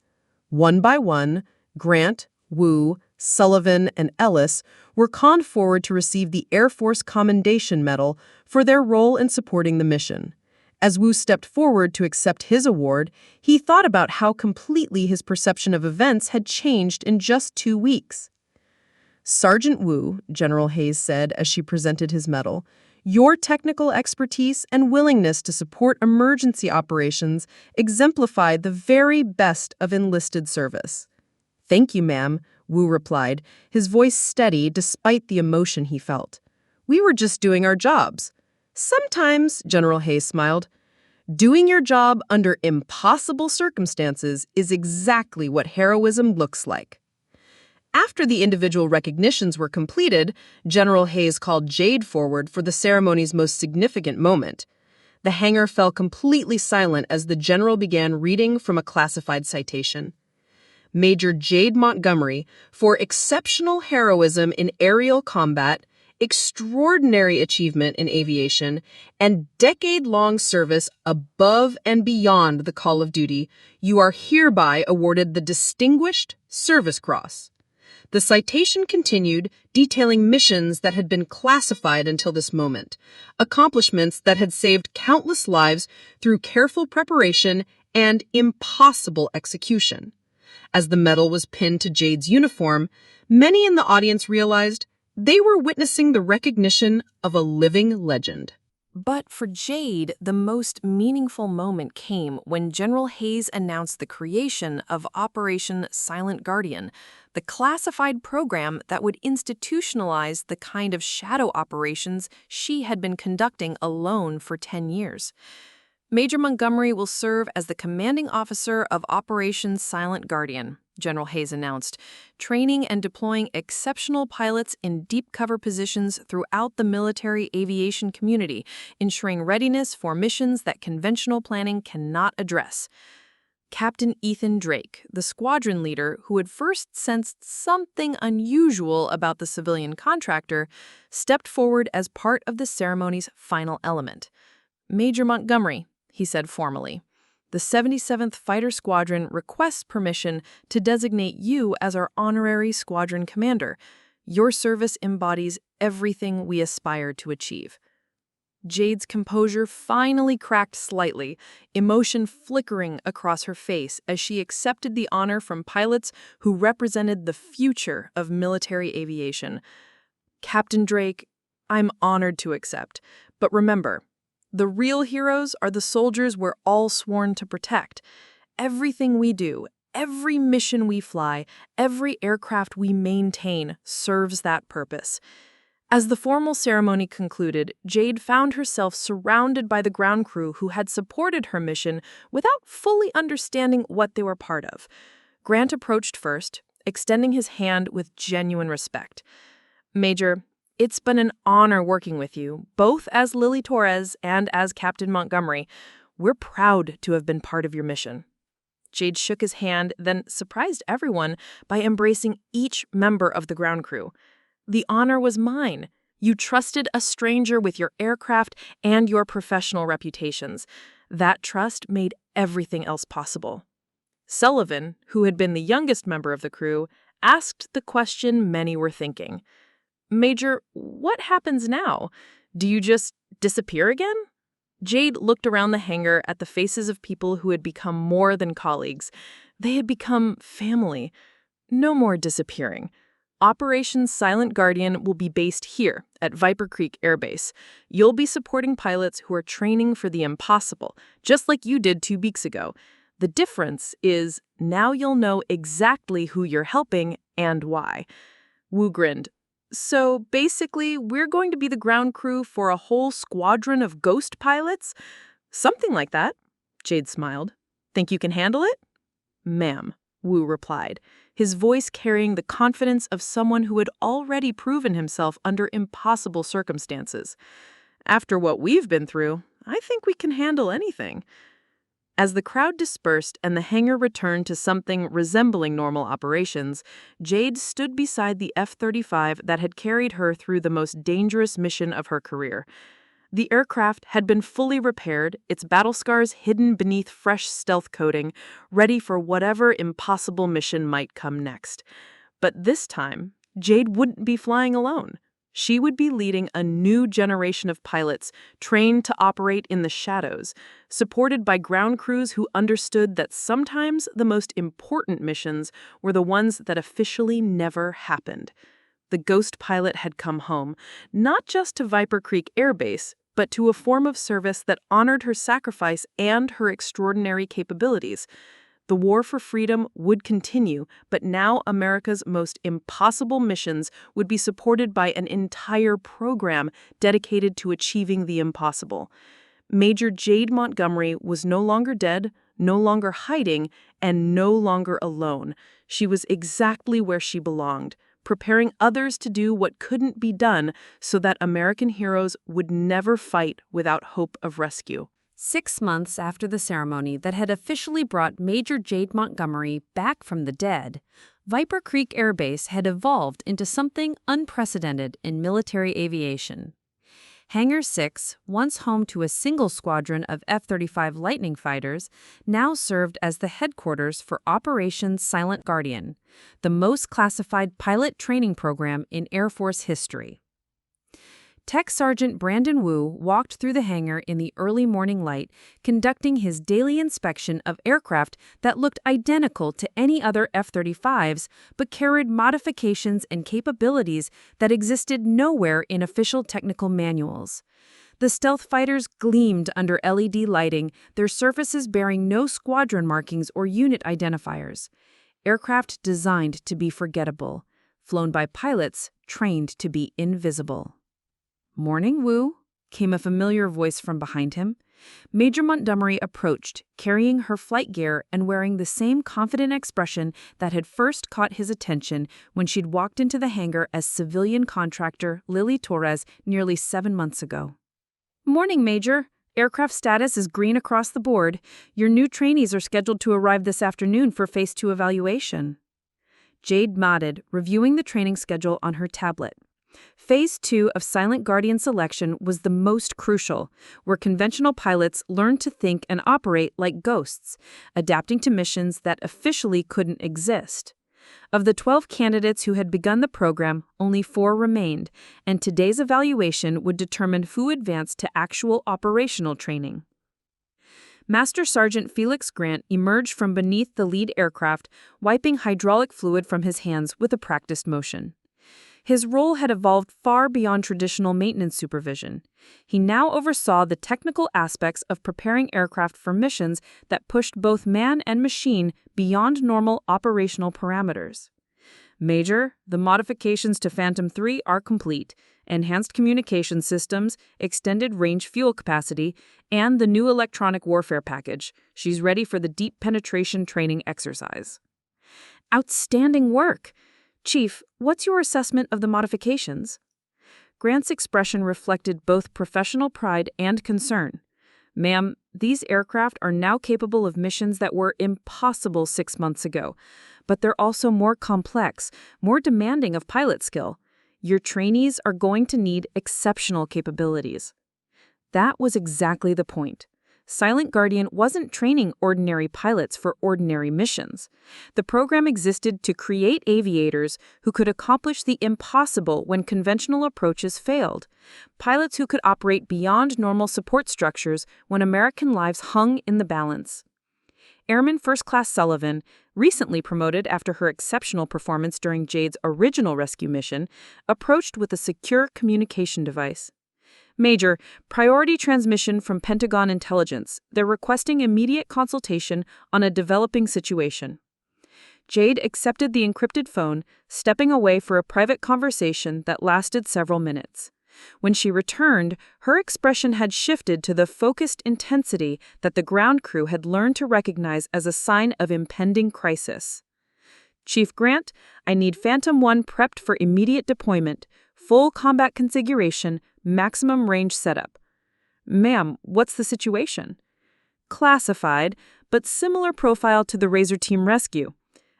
One by one, Grant, Wu, Sullivan, and Ellis were conned forward to receive the Air Force Commendation Medal for their role in supporting the mission. As Wu stepped forward to accept his award, he thought about how completely his perception of events had changed in just 2 weeks. "Sergeant Wu," General Hayes said as she presented his medal, "your technical expertise and willingness to support emergency operations exemplified the very best of enlisted service." "Thank you, ma'am," Wu replied, his voice steady despite the emotion he felt. "We were just doing our jobs." "Sometimes," General Hayes smiled, "doing your job under impossible circumstances is exactly what heroism looks like." After the individual recognitions were completed, General Hayes called Jade forward for the ceremony's most significant moment. The hangar fell completely silent as the general began reading from a classified citation. Major Jade Montgomery, for exceptional heroism in aerial combat, extraordinary achievement in aviation, and decade-long service above and beyond the call of duty, you are hereby awarded the Distinguished Service Cross. The citation continued, detailing missions that had been classified until this moment, accomplishments that had saved countless lives through careful preparation and impossible execution. As the medal was pinned to Jade's uniform, many in the audience realized they were witnessing the recognition of a living legend. But for Jade, the most meaningful moment came when General Hayes announced the creation of Operation Silent Guardian, the classified program that would institutionalize the kind of shadow operations she had been conducting alone for 10 years. Major Montgomery will serve as the commanding officer of Operation Silent Guardian, General Hayes announced, training and deploying exceptional pilots in deep cover positions throughout the military aviation community, ensuring readiness for missions that conventional planning cannot address. Captain Ethan Drake, the squadron leader who had first sensed something unusual about the civilian contractor, stepped forward as part of the ceremony's final element. "Major Montgomery," he said formally, "the 77th Fighter Squadron requests permission to designate you as our honorary squadron commander. Your service embodies everything we aspire to achieve." Jade's composure finally cracked slightly, emotion flickering across her face as she accepted the honor from pilots who represented the future of military aviation. "Captain Drake, I'm honored to accept, but remember, the real heroes are the soldiers we're all sworn to protect. Everything we do, every mission we fly, every aircraft we maintain serves that purpose." As the formal ceremony concluded, Jade found herself surrounded by the ground crew who had supported her mission without fully understanding what they were part of. Grant approached first, extending his hand with genuine respect. "Major, it's been an honor working with you, both as Lily Torres and as Captain Montgomery. We're proud to have been part of your mission." Jade shook his hand, then surprised everyone by embracing each member of the ground crew. "The honor was mine. You trusted a stranger with your aircraft and your professional reputations. That trust made everything else possible." Sullivan, who had been the youngest member of the crew, asked the question many were thinking. "Major, what happens now? Do you just disappear again?" Jade looked around the hangar at the faces of people who had become more than colleagues. They had become family. "No more disappearing. Operation Silent Guardian will be based here at Viper Creek Air Base. You'll be supporting pilots who are training for the impossible, just like you did 2 weeks ago. The difference is now you'll know exactly who you're helping and why. Wu grinned. So basically, we're going to be the ground crew for a whole squadron of ghost pilots? Something like that. Jade smiled. Think you can handle it? Ma'am, Wu replied, his voice carrying the confidence of someone who had already proven himself under impossible circumstances. After what we've been through, I think we can handle anything. As the crowd dispersed and the hangar returned to something resembling normal operations, Jade stood beside the F-35 that had carried her through the most dangerous mission of her career. The aircraft had been fully repaired, its battle scars hidden beneath fresh stealth coating, ready for whatever impossible mission might come next. But this time, Jade wouldn't be flying alone. She would be leading a new generation of pilots trained to operate in the shadows, supported by ground crews who understood that sometimes the most important missions were the ones that officially never happened. The ghost pilot had come home, not just to Viper Creek Air Base, but to a form of service that honored her sacrifice and her extraordinary capabilities. The war for freedom would continue, but now America's most impossible missions would be supported by an entire program dedicated to achieving the impossible. Major Jade Montgomery was no longer dead, no longer hiding, and no longer alone. She was exactly where she belonged, preparing others to do what couldn't be done so that American heroes would never fight without hope of rescue. 6 months after the ceremony that had officially brought Major Jade Montgomery back from the dead, Viper Creek Air Base had evolved into something unprecedented in military aviation. Hangar 6, once home to a single squadron of F-35 Lightning fighters, now served as the headquarters for Operation Silent Guardian, the most classified pilot training program in Air Force history. Tech Sergeant Brandon Wu walked through the hangar in the early morning light, conducting his daily inspection of aircraft that looked identical to any other F-35s, but carried modifications and capabilities that existed nowhere in official technical manuals. The stealth fighters gleamed under LED lighting, their surfaces bearing no squadron markings or unit identifiers. Aircraft designed to be forgettable, flown by pilots trained to be invisible. "Morning, Wu," came a familiar voice from behind him. Major Montgomery approached, carrying her flight gear and wearing the same confident expression that had first caught his attention when she'd walked into the hangar as civilian contractor Lily Torres nearly 7 months ago. "Morning, Major. Aircraft status is green across the board. Your new trainees are scheduled to arrive this afternoon for Phase 2 evaluation." Jade nodded, reviewing the training schedule on her tablet. Phase 2 of Silent Guardian selection was the most crucial, where conventional pilots learned to think and operate like ghosts, adapting to missions that officially couldn't exist. Of the 12 candidates who had begun the program, only 4 remained, and today's evaluation would determine who advanced to actual operational training. Master Sergeant Felix Grant emerged from beneath the lead aircraft, wiping hydraulic fluid from his hands with a practiced motion. His role had evolved far beyond traditional maintenance supervision. He now oversaw the technical aspects of preparing aircraft for missions that pushed both man and machine beyond normal operational parameters. "Major, the modifications to Phantom 3 are complete. Enhanced communication systems, extended range fuel capacity, and the new electronic warfare package. She's ready for the deep penetration training exercise." "Outstanding work! Chief, what's your assessment of the modifications?" Grant's expression reflected both professional pride and concern. "Ma'am, these aircraft are now capable of missions that were impossible 6 months ago, but they're also more complex, more demanding of pilot skill. Your trainees are going to need exceptional capabilities." That was exactly the point. Silent Guardian wasn't training ordinary pilots for ordinary missions. The program existed to create aviators who could accomplish the impossible when conventional approaches failed. Pilots who could operate beyond normal support structures when American lives hung in the balance. Airman First Class Sullivan, recently promoted after her exceptional performance during Jade's original rescue mission, approached with a secure communication device. Major, priority transmission from Pentagon Intelligence. They're requesting immediate consultation on a developing situation. Jade accepted the encrypted phone, stepping away for a private conversation that lasted several minutes. When she returned, her expression had shifted to the focused intensity that the ground crew had learned to recognize as a sign of impending crisis. Chief Grant, I need Phantom 1 prepped for immediate deployment, full combat configuration, maximum range setup. Ma'am, what's the situation? Classified, but similar profile to the Razor Team rescue.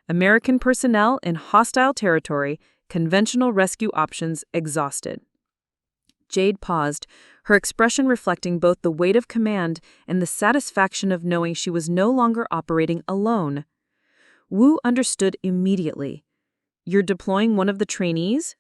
American personnel in hostile territory, conventional rescue options exhausted. Jade paused, her expression reflecting both the weight of command and the satisfaction of knowing she was no longer operating alone. Wu understood immediately. You're deploying one of the trainees?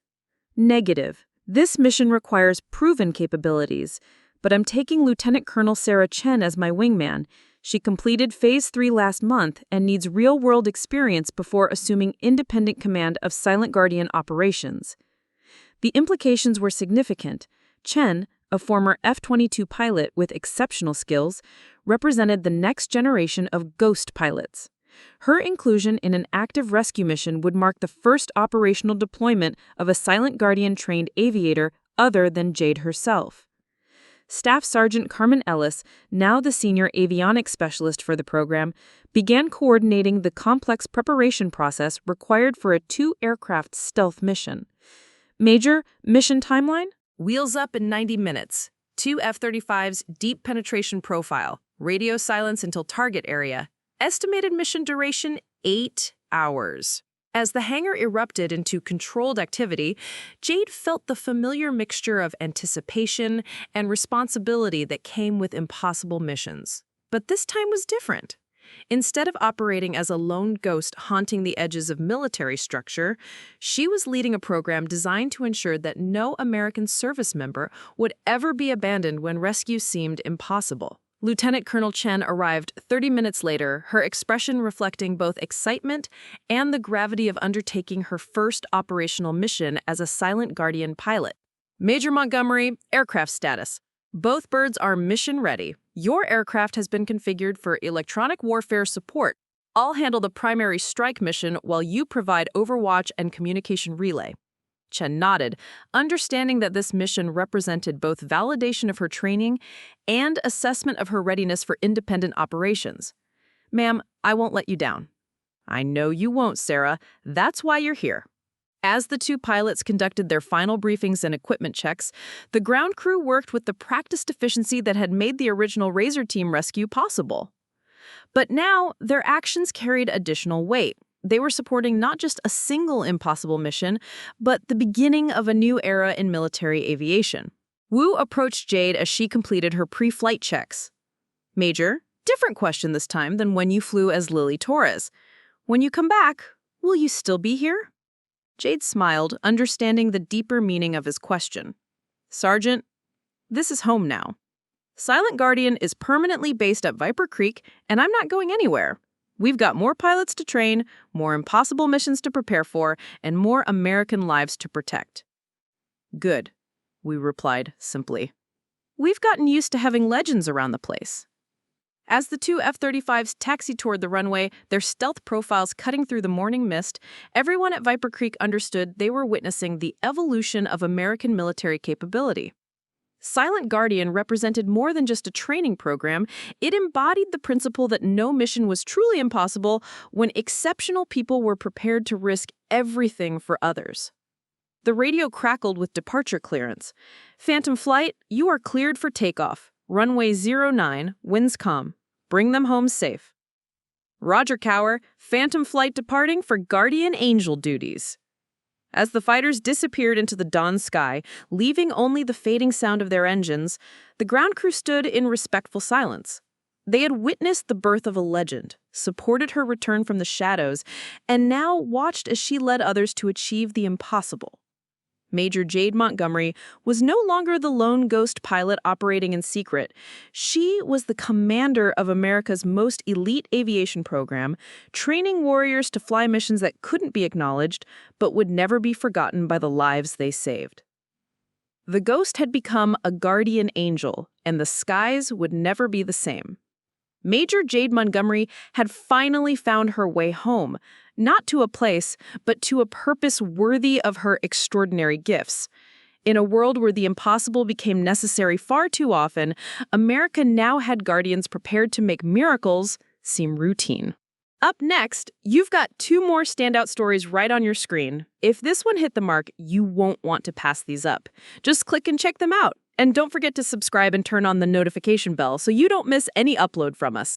Negative. This mission requires proven capabilities, but I'm taking Lieutenant Colonel Sarah Chen as my wingman. She completed Phase 3 last month and needs real-world experience before assuming independent command of Silent Guardian operations. The implications were significant. Chen, a former F-22 pilot with exceptional skills, represented the next generation of ghost pilots. Her inclusion in an active rescue mission would mark the first operational deployment of a Silent Guardian-trained aviator other than Jade herself. Staff Sergeant Carmen Ellis, now the senior avionics specialist for the program, began coordinating the complex preparation process required for a 2-aircraft stealth mission. Major, mission timeline? Wheels up in 90 minutes. 2 F-35s, deep penetration profile. Radio silence until target area. Estimated mission duration, 8 hours. As the hangar erupted into controlled activity, Jade felt the familiar mixture of anticipation and responsibility that came with impossible missions. But this time was different. Instead of operating as a lone ghost haunting the edges of military structure, she was leading a program designed to ensure that no American service member would ever be abandoned when rescue seemed impossible. Lieutenant Colonel Chen arrived 30 minutes later, her expression reflecting both excitement and the gravity of undertaking her first operational mission as a Silent Guardian pilot. Major Montgomery, aircraft status. Both birds are mission ready. Your aircraft has been configured for electronic warfare support. I'll handle the primary strike mission while you provide overwatch and communication relay. Chen nodded, understanding that this mission represented both validation of her training and assessment of her readiness for independent operations. Ma'am, I won't let you down. I know you won't, Sarah. That's why you're here. As the 2 pilots conducted their final briefings and equipment checks, the ground crew worked with the practiced efficiency that had made the original Razor Team rescue possible. But now, their actions carried additional weight. They were supporting not just a single impossible mission, but the beginning of a new era in military aviation. Wu approached Jade as she completed her pre-flight checks. Major, different question this time than when you flew as Lily Torres. When you come back, will you still be here? Jade smiled, understanding the deeper meaning of his question. Sergeant, this is home now. Silent Guardian is permanently based at Viper Creek, and I'm not going anywhere. We've got more pilots to train, more impossible missions to prepare for, and more American lives to protect. Good, we replied simply. We've gotten used to having legends around the place. As the 2 F-35s taxied toward the runway, their stealth profiles cutting through the morning mist, everyone at Viper Creek understood they were witnessing the evolution of American military capability. Silent Guardian represented more than just a training program. It embodied the principle that no mission was truly impossible when exceptional people were prepared to risk everything for others. The radio crackled with departure clearance. Phantom Flight, you are cleared for takeoff. Runway 09, winds calm. Bring them home safe. Roger Cower, Phantom Flight departing for Guardian Angel duties. As the fighters disappeared into the dawn sky, leaving only the fading sound of their engines, the ground crew stood in respectful silence. They had witnessed the birth of a legend, supported her return from the shadows, and now watched as she led others to achieve the impossible. Major Jade Montgomery was no longer the lone ghost pilot operating in secret. She was the commander of America's most elite aviation program, training warriors to fly missions that couldn't be acknowledged, but would never be forgotten by the lives they saved. The ghost had become a guardian angel, and the skies would never be the same. Major Jade Montgomery had finally found her way home, not to a place, but to a purpose worthy of her extraordinary gifts. In a world where the impossible became necessary far too often, America now had guardians prepared to make miracles seem routine. Up next, you've got 2 more standout stories right on your screen. If this one hit the mark, you won't want to pass these up. Just click and check them out. And don't forget to subscribe and turn on the notification bell so you don't miss any upload from us.